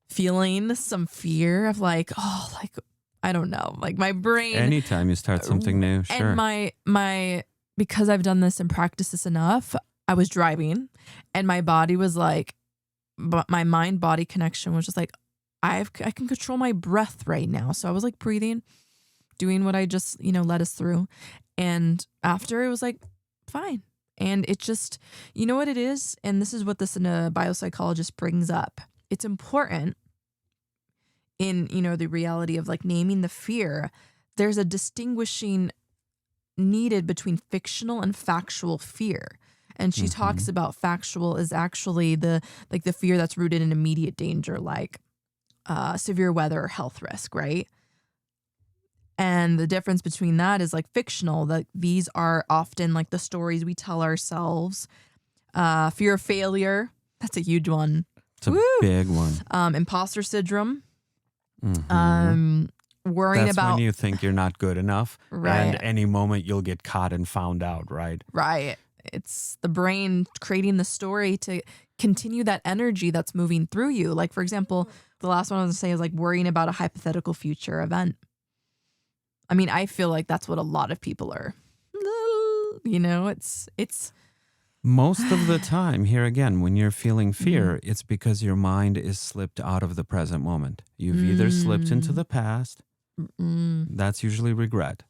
feeling some fear of like, oh, like, I don't know, like my brain. Anytime you start something new, sure. And my because I've done this and practiced this enough, I was driving and my body was like, but my mind body connection was just like, I can control my breath right now. So I was like breathing, doing what I just, led us through. And after, it was like, fine. And it just, you know what it is? And this is what this biopsychologist brings up. It's important in, the reality of like naming the fear. There's a distinguishing needed between fictional and factual fear. And she talks about factual is actually the fear that's rooted in immediate danger, like severe weather or health risk, right? And the difference between that is like fictional, that these are often like the stories we tell ourselves. Fear of failure, that's a huge one. It's a big one. Imposter syndrome. Worrying That's about when you think you're not good enough, right. And any moment you'll get caught and found out, right? Right. It's the brain creating the story to continue that energy that's moving through you. Like, for example, the last one I was going to say is like worrying about a hypothetical future event. I mean, I feel like that's what a lot of people are. It's most of the time, here again, when you're feeling fear, it's because your mind is slipped out of the present moment. You've either slipped into the past, that's usually regret.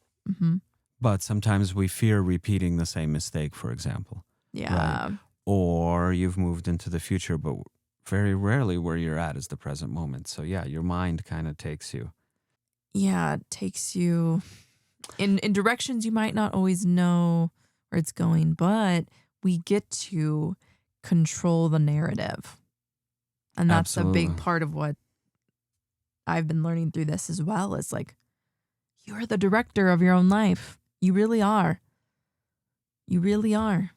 But sometimes we fear repeating the same mistake, for example. Yeah. Right? Or you've moved into the future, but very rarely where you're at is the present moment. So yeah, your mind kind of takes you. Yeah, it takes you in directions you might not always know where it's going, but we get to control the narrative. And that's Absolutely. a big part of what I've been learning through this as well. Is like, you're the director of your own life. You really are. You really are.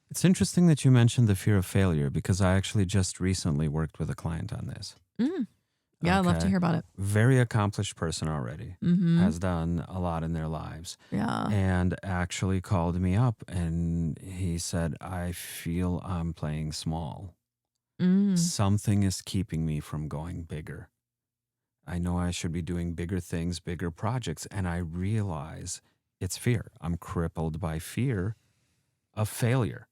It's interesting that you mentioned the fear of failure, because I actually just recently worked with a client on this. Yeah, I'd love to hear about it. Very accomplished person already, has done a lot in their lives. Yeah. And actually called me up and he said, I feel I'm playing small. Something is keeping me from going bigger. I know I should be doing bigger things, bigger projects, and I realize it's fear. I'm crippled by fear of failure.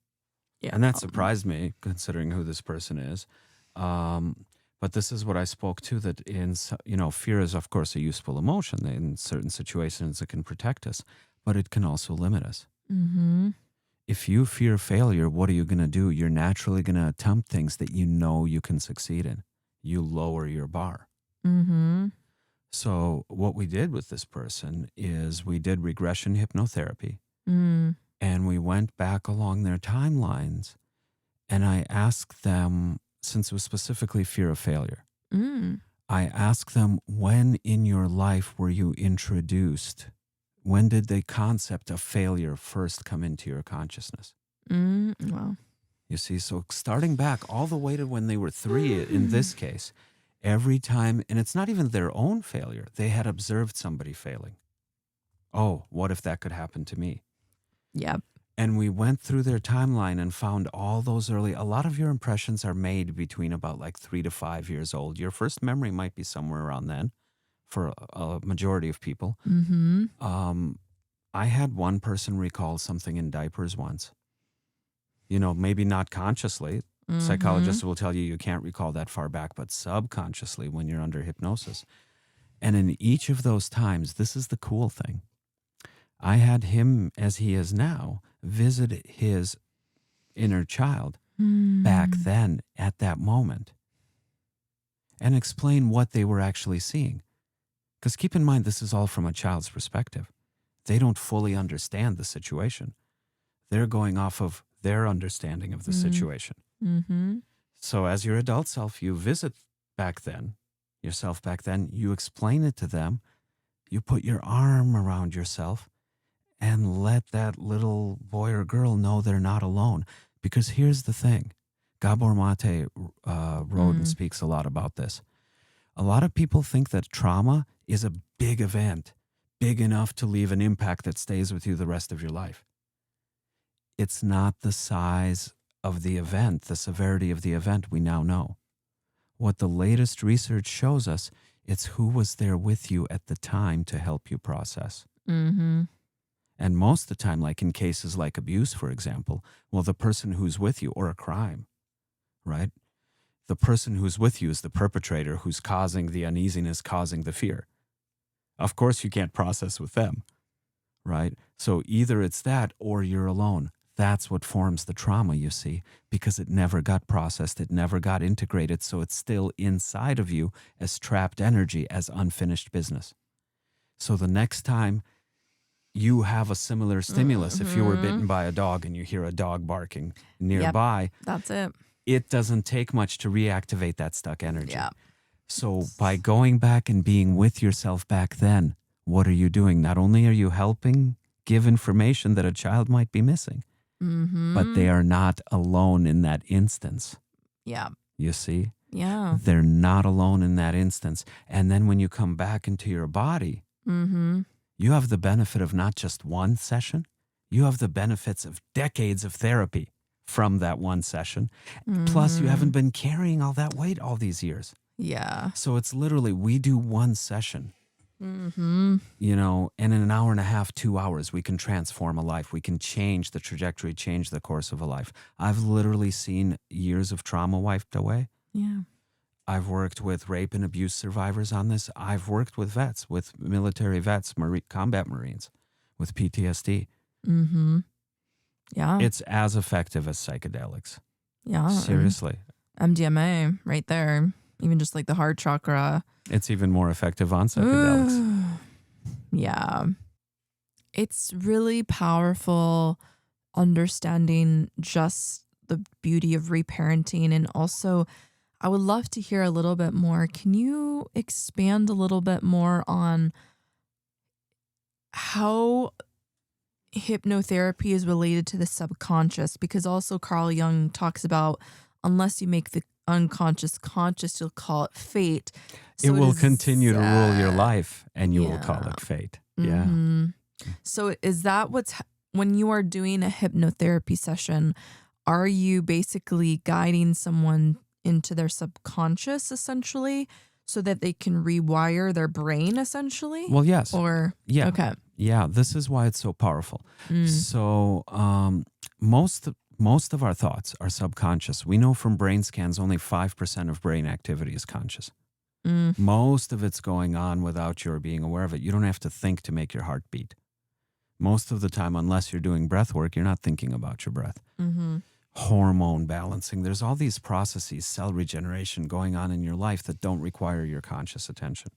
Yeah. And that surprised me, considering who this person is. But this is what I spoke to, that fear is, of course, a useful emotion. In certain situations, it can protect us, but it can also limit us. If you fear failure, what are you going to do? You're naturally going to attempt things that you know you can succeed in. You lower your bar. So what we did with this person is we did regression hypnotherapy, and we went back along their timelines, and I asked them, since it was specifically fear of failure, I asked them, when in your life were you introduced? When did the concept of failure first come into your consciousness? Wow. You see, so starting back all the way to when they were 3 in this case, every time, and it's not even their own failure, they had observed somebody failing. Oh, what if that could happen to me? Yep. And we went through their timeline and found all those a lot of your impressions are made between about like 3 to 5 years old. Your first memory might be somewhere around then for a majority of people. I had one person recall something in diapers once. Maybe not consciously. Psychologists will tell you can't recall that far back, but subconsciously when you're under hypnosis. And in each of those times, this is the cool thing. I had him, as he is now, visit his inner child back then at that moment and explain what they were actually seeing. Because keep in mind, this is all from a child's perspective. They don't fully understand the situation. They're going off of their understanding of the situation. So as your adult self, you visit yourself back then, you explain it to them, you put your arm around yourself and let that little boy or girl know they're not alone. Because here's the thing, 𝗂𝗏𝗄𝗎 speaks a lot about this. A lot of people think that trauma is a big event, big enough to leave an impact that stays with you the rest of your life. It's not the size of the event, the severity of the event we now know. What the latest research shows us, it's who was there with you at the time to help you process. And most of the time, like in cases like abuse, for example, well, the person who's with you, or a crime, right? The person who's with you is the perpetrator who's causing the uneasiness, causing the fear. Of course, you can't process with them, right? So either it's that or you're alone. That's what forms the trauma, you see, because it never got processed, it never got integrated, so it's still inside of you as trapped energy, as unfinished business. So the next time you have a similar stimulus, if you were bitten by a dog and you hear a dog barking nearby, that's it. It doesn't take much to reactivate that stuck energy. So by going back and being with yourself back then, what are you doing? Not only are you helping give information that a child might be missing, but they are not alone in that instance. You see? They're not alone in that instance. And then when you come back into your body, you have the benefit of not just one session, you have the benefits of decades of therapy from that one session. Plus, you haven't been carrying all that weight all these years. So it's literally, we do one session, you know, and in an hour and a half, 2 hours, we can transform a life. We can change the trajectory, change the course of a life. I've literally seen years of trauma wiped away. I've worked with rape and abuse survivors on this. I've worked with vets, with military vets, combat Marines, with PTSD. It's as effective as psychedelics. Seriously. MDMA right there. Even just like the heart chakra. It's even more effective on psychedelics. It's really powerful understanding just the beauty of reparenting. And also, I would love to hear a little bit more. Can you expand a little bit more on how hypnotherapy is related to the subconscious? Because also Carl Jung talks about, unless you make the unconscious conscious, you'll call it fate. So it will continue to rule your life, and you will call it fate. So is that when you are doing a hypnotherapy session, are you basically guiding someone into their subconscious essentially so that they can rewire their brain essentially? Well, yes. Or okay. This is why it's so powerful. So most of our thoughts are subconscious. We know from brain scans only 5% of brain activity is conscious. Most of it's going on without your being aware of it. You don't have to think to make your heart beat. Most of the time, unless you're doing breath work, you're not thinking about your breath. Hormone balancing. There's all these processes, cell regeneration going on in your life that don't require your conscious attention.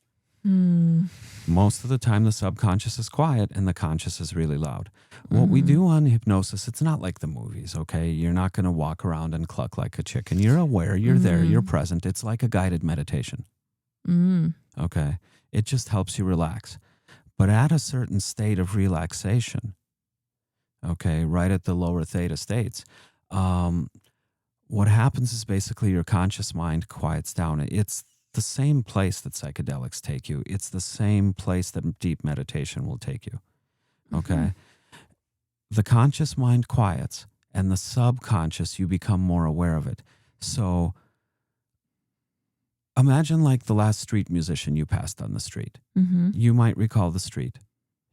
Most of the time, the subconscious is quiet and the conscious is really loud. What we do on hypnosis, it's not like the movies, okay? You're not going to walk around and cluck like a chicken. You're aware, you're there, you're present. It's like a guided meditation. Okay? It just helps you relax. But at a certain state of relaxation, okay, right at the lower theta states, what happens is basically your conscious mind quiets down. It's the same place that psychedelics take you. It's the same place that deep meditation will take you. Okay? The conscious mind quiets, and the subconscious, you become more aware of it. So imagine like the last street musician you passed on the street. You might recall the street.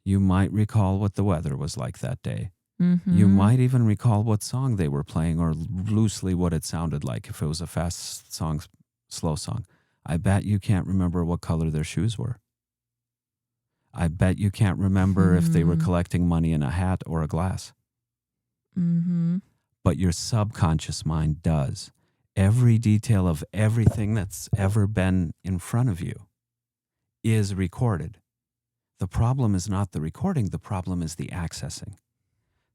You might recall what the weather was like that day. Mm-hmm. You might even recall what song they were playing or loosely what it sounded like if it was a fast song, slow song. I bet you can't remember what color their shoes were. I bet you can't remember if they were collecting money in a hat or a glass. Mm-hmm. But your subconscious mind does. Every detail of everything that's ever been in front of you is recorded. The problem is not the recording, the problem is the accessing.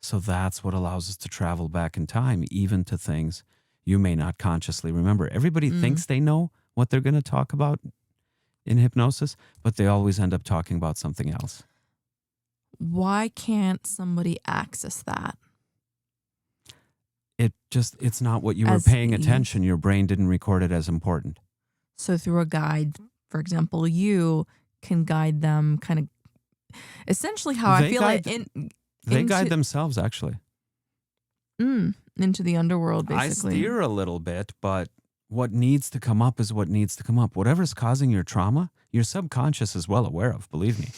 So that's what allows us to travel back in time, even to things you may not consciously remember. Everybody thinks they know what they're going to talk about in hypnosis, but they always end up talking about something else. Why can't somebody access that? It's not what you were paying attention. Your brain didn't record it as important. So through a guide, for example, you can guide them kind of essentially how I feel it they guide themselves actually. Into the underworld, basically. I steer a little bit, but what needs to come up is what needs to come up. Whatever's causing your trauma, your subconscious is well aware of, believe me.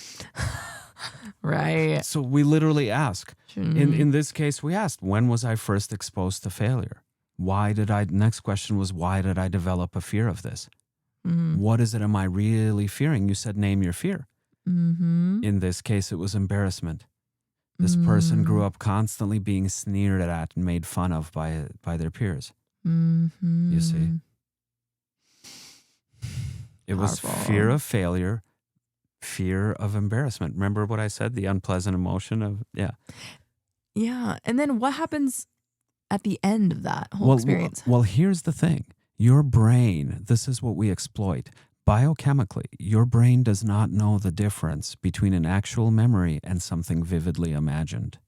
Right. So we literally ask. In this case, we asked, when was I first exposed to failure? Next question was, why did I develop a fear of this? What is it am I really fearing? You said, name your fear. In this case, it was embarrassment. This person grew up constantly being sneered at and made fun of by their peers. You see? It was fear of failure, fear of embarrassment. Remember what I said? The unpleasant emotion of, yeah. Yeah. And then what happens at the end of that whole experience? Well, here's the thing. Your brain, this is what we exploit. Biochemically, your brain does not know the difference between an actual memory and something vividly imagined.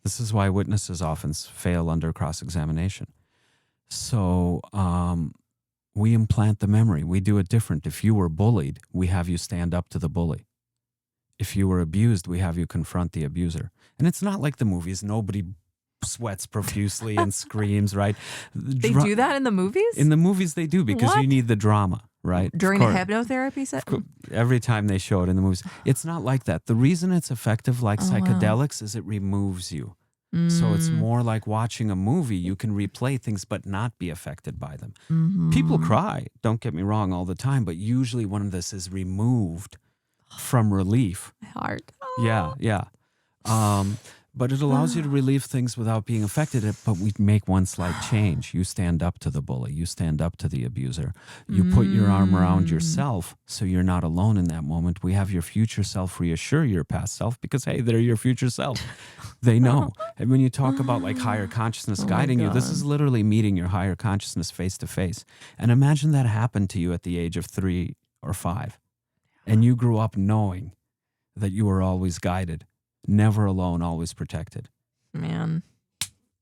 This is why witnesses often fail under cross-examination. So we implant the memory. We do it different. If you were bullied, we have you stand up to the bully. If you were abused, we have you confront the abuser. And it's not like the movies. Nobody sweats profusely and screams, right? They do that in the movies? In the movies they do, because you need the drama, right? During a hypnotherapy set? Every time they show it in the movies. It's not like that. The reason it's effective like psychedelics is it removes you. So it's more like watching a movie. You can replay things but not be affected by them. People cry, don't get me wrong, all the time, but usually when this is removed from relief. My heart. Yeah. But it allows you to relieve things without being affected. But we make one slight change. You stand up to the bully. You stand up to the abuser. You put your arm around yourself so you're not alone in that moment. We have your future self reassure your past self because, hey, they're your future self. They know. And when you talk about like higher consciousness guiding you, this is literally meeting your higher consciousness face to face. And imagine that happened to you at the age of 3 or 5. And you grew up knowing that you were always guided. Never alone, always protected. Man.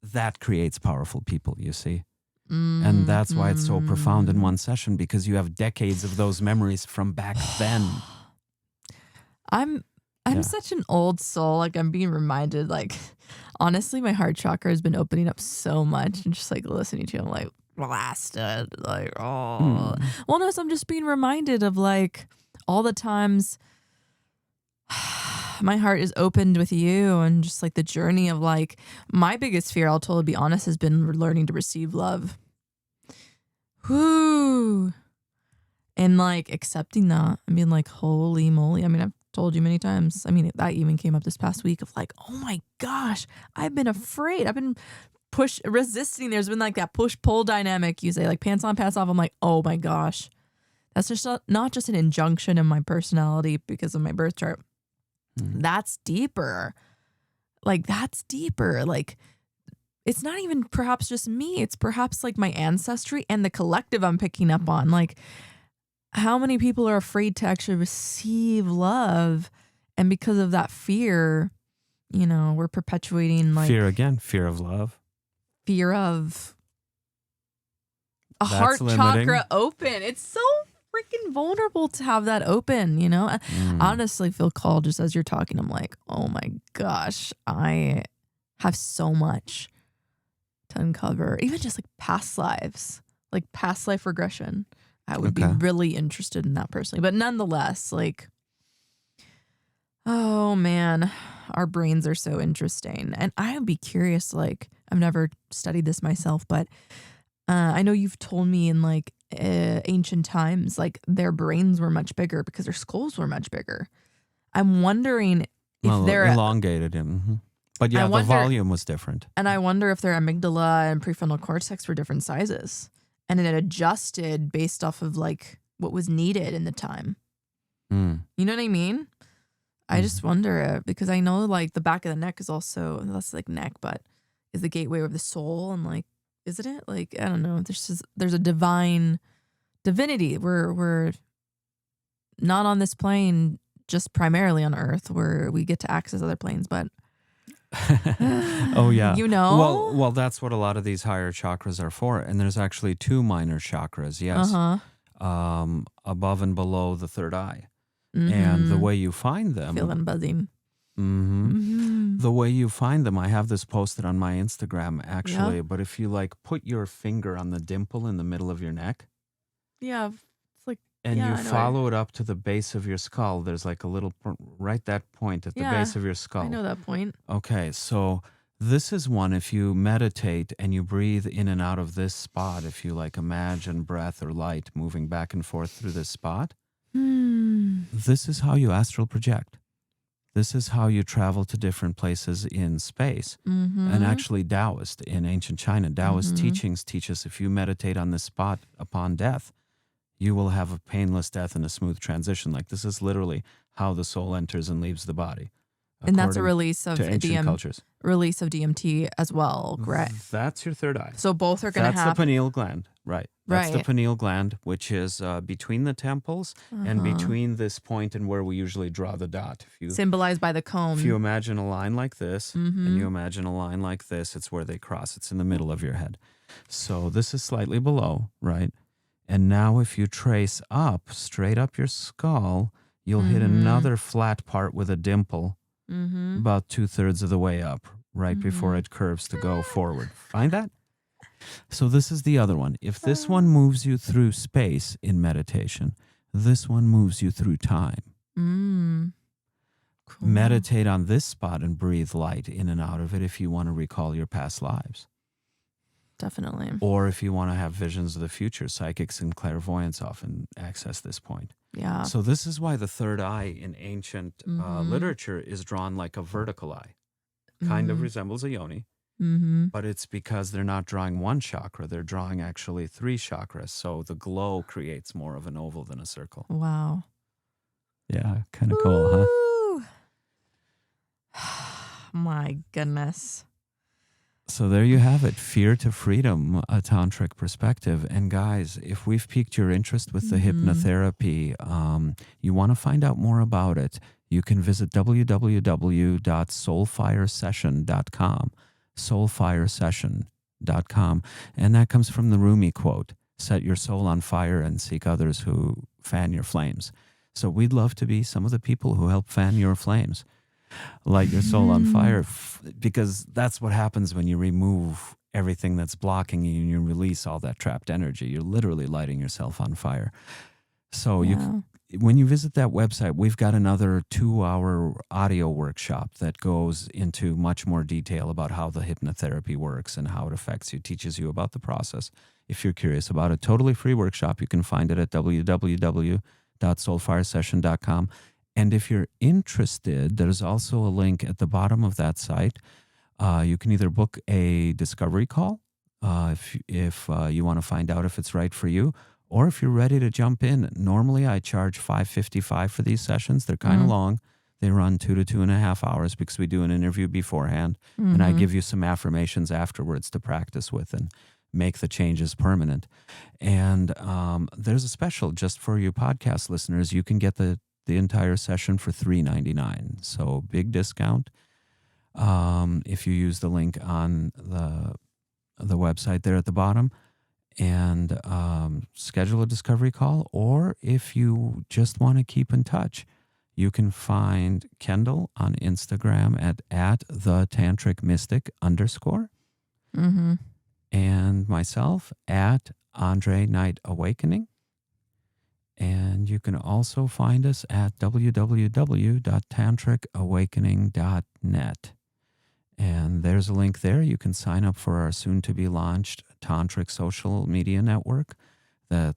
That creates powerful people, you see? And that's why it's so profound in one session, because you have decades of those memories from back then. I'm such an old soul. Like, I'm being reminded, like, honestly, my heart chakra has been opening up so much, and just like listening to him, like, blasted. Like, Well, no, so I'm just being reminded of like all the times my heart is opened with you, and just like the journey of like my biggest fear, I'll totally be honest, has been learning to receive love. Whoo. And like accepting that and being like, holy moly. I mean, I've told you many times. I mean, that even came up this past week of like, oh my gosh, I've been afraid. I've been resisting. There's been like that push-pull dynamic. You say like pants on, pants off. I'm like, oh my gosh. That's just not just an injunction in my personality because of my birth chart. That's deeper. Like, that's deeper. Like, it's not even perhaps just me. It's perhaps like my ancestry and the collective I'm picking up on. Like, how many people are afraid to actually receive love? And because of that fear, you know, we're perpetuating like fear again, fear of love. Fear of a heart chakra open. It's so freaking vulnerable to have that open, you know? I honestly feel called just as you're talking. I'm like, oh my gosh, I have so much to uncover. Even just like past lives, like past life regression. I would be really interested in that personally. But nonetheless, like, oh man, our brains are so interesting. And I would be curious, like, I've never studied this myself, but I know you've told me in like ancient times, like their brains were much bigger because their skulls were much bigger. I'm wondering if they're elongated. But yeah, the volume was different. And I wonder if their amygdala and prefrontal cortex were different sizes, and it adjusted based off of like what was needed in the time. You know what I mean? I just wonder because I know like the back of the neck is also, that's like neck, but is the gateway of the soul, and like, isn't it? Like, I don't know. There's a divinity. We're not on this plane just primarily on Earth, where we get to access other planes, but oh yeah, you know. Well, that's what a lot of these higher chakras are for, and there's actually 2 minor chakras. Yes, above and below the third eye. And the way you find them, feeling buzzing. The way you find them, I have this posted on my Instagram actually. Yeah. But if you like put your finger on the dimple in the middle of your neck, it's like, and you follow it up to the base of your skull, there's like a little right that point at the base of your skull. I know that point. Okay, so this is one. If you meditate and you breathe in and out of this spot, if you like imagine breath or light moving back and forth through this spot. This is how you astral project. This is how you travel to different places in space. And actually Taoist in ancient China, Taoist teachings teach us if you meditate on this spot upon death, you will have a painless death and a smooth transition. Like this is literally how the soul enters and leaves the body. And that's a release of cultures. Release of DMT as well, correct? That's your third eye. So both are going to happen. That's the pineal gland, right? That's the pineal gland, which is between the temples and between this point and where we usually draw the dot. Symbolized by the comb. If you imagine a line like this and you imagine a line like this, it's where they cross. It's in the middle of your head. So this is slightly below, right? And now if you trace up, straight up your skull, you'll hit another flat part with a dimple about 2/3 of the way up, right before it curves to go forward. Find that? So this is the other one. If this one moves you through space in meditation, this one moves you through time. Cool. Meditate on this spot and breathe light in and out of it if you want to recall your past lives. Definitely. Or if you want to have visions of the future, psychics and clairvoyants often access this point. Yeah. So this is why the third eye in ancient literature is drawn like a vertical eye. Kind of resembles a yoni. But it's because they're not drawing one chakra, they're drawing actually 3 chakras. So the glow creates more of an oval than a circle. Wow. Yeah, kind of cool, huh? My goodness. So there you have it, Fear to Freedom, a tantric perspective. And guys, if we've piqued your interest with the hypnotherapy, you want to find out more about it, you can visit www.𝗧𝘁𝗍𝗄𝗎𝑠ession.com. 𝗧𝘁𝗍𝗄𝗎session.com. And that comes from the Rumi quote, set your soul on fire and seek others who fan your flames. So we'd love to be some of the people who help fan your flames. Light your soul on fire, because that's what happens when you remove everything that's blocking you and you release all that trapped energy. You're literally lighting yourself on fire. So when you visit that website, we've got another 2-hour audio workshop that goes into much more detail about how the hypnotherapy works and how it affects you, teaches you about the process. If you're curious about it, totally free workshop. You can find it at www.𝗧𝘁𝗍𝗄𝗎session.com. And if you're interested, there's also a link at the bottom of that site. You can either book a discovery call if you want to find out if it's right for you, or if you're ready to jump in. Normally, I charge $5.55 for these sessions. They're kind of long. They run 2 to 2.5 hours because we do an interview beforehand, and I give you some affirmations afterwards to practice with and make the changes permanent. And there's a special just for you podcast listeners. You can get the entire session for $3.99. So big discount if you use the link on the website there at the bottom, and schedule a discovery call. Or if you just want to keep in touch, you can find Kendall on Instagram at @thetantricmystic_, and myself at Andre Night Awakening. And And you can also find us at www.tantricawakening.net. And there's a link there. You can sign up for our soon-to-be-launched Tantric social media network that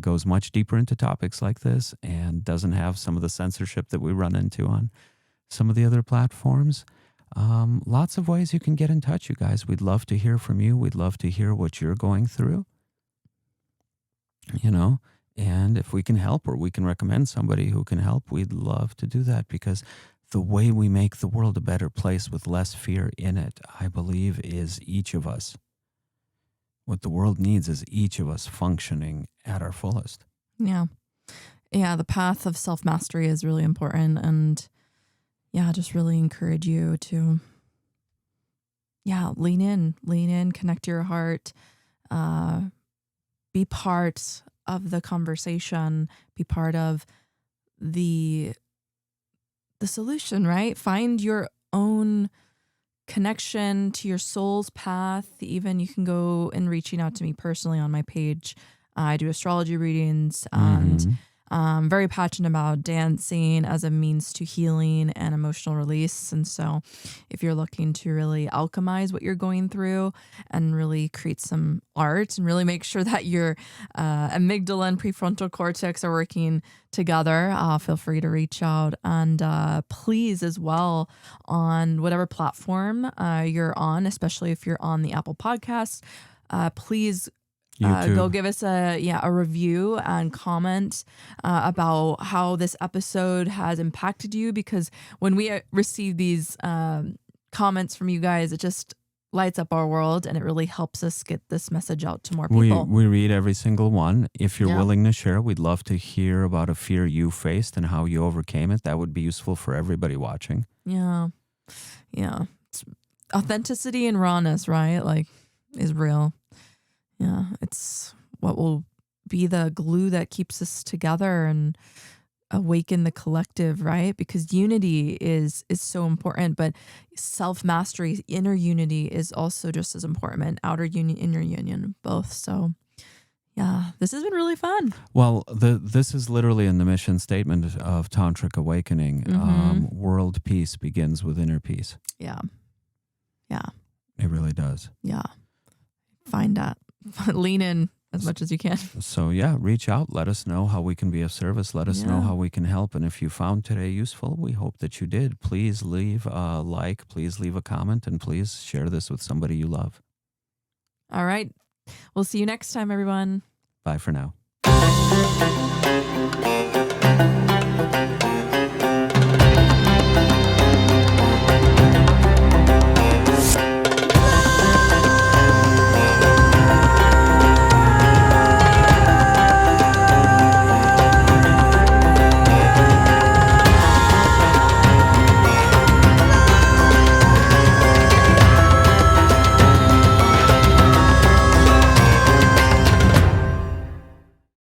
goes much deeper into topics like this and doesn't have some of the censorship that we run into on some of the other platforms. Lots of ways you can get in touch, you guys. We'd love to hear from you. We'd love to hear what you're going through, and if we can help or we can recommend somebody who can help, we'd love to do that, because the way we make the world a better place with less fear in it, I believe, is each of us. What the world needs is each of us functioning at our fullest. Yeah. Yeah, the path of self-mastery is really important. And just really encourage you to, lean in, connect to your heart, be part of the conversation, be part of the solution, right? Find your own connection to your soul's path. Even you can go and reaching out to me personally on my page. I do astrology readings, and I'm very passionate about dancing as a means to healing and emotional release. And so if you're looking to really alchemize what you're going through and really create some art and really make sure that your amygdala and prefrontal cortex are working together, feel free to reach out. And please as well, on whatever platform you're on, especially if you're on the Apple Podcasts, please go give us a review and comment about how this episode has impacted you, because when we receive these comments from you guys, it just lights up our world and it really helps us get this message out to more people. We read every single one. If you're willing to share, we'd love to hear about a fear you faced and how you overcame it. That would be useful for everybody watching. Yeah. It's authenticity and rawness, right? Like, is real. Yeah, it's what will be the glue that keeps us together and awaken the collective, right? Because unity is so important, but self-mastery, inner unity is also just as important, and outer union, inner union, both. So yeah, this has been really fun. Well, this is literally in the mission statement of Tantric Awakening. World peace begins with inner peace. Yeah. It really does. Yeah. Find that. Lean in as much as you can. So reach out. Let us know how we can be of service. Let us know how we can help. And if you found today useful, we hope that you did. Please leave a like, please leave a comment, and please share this with somebody you love. All right. We'll see you next time, everyone. Bye for now.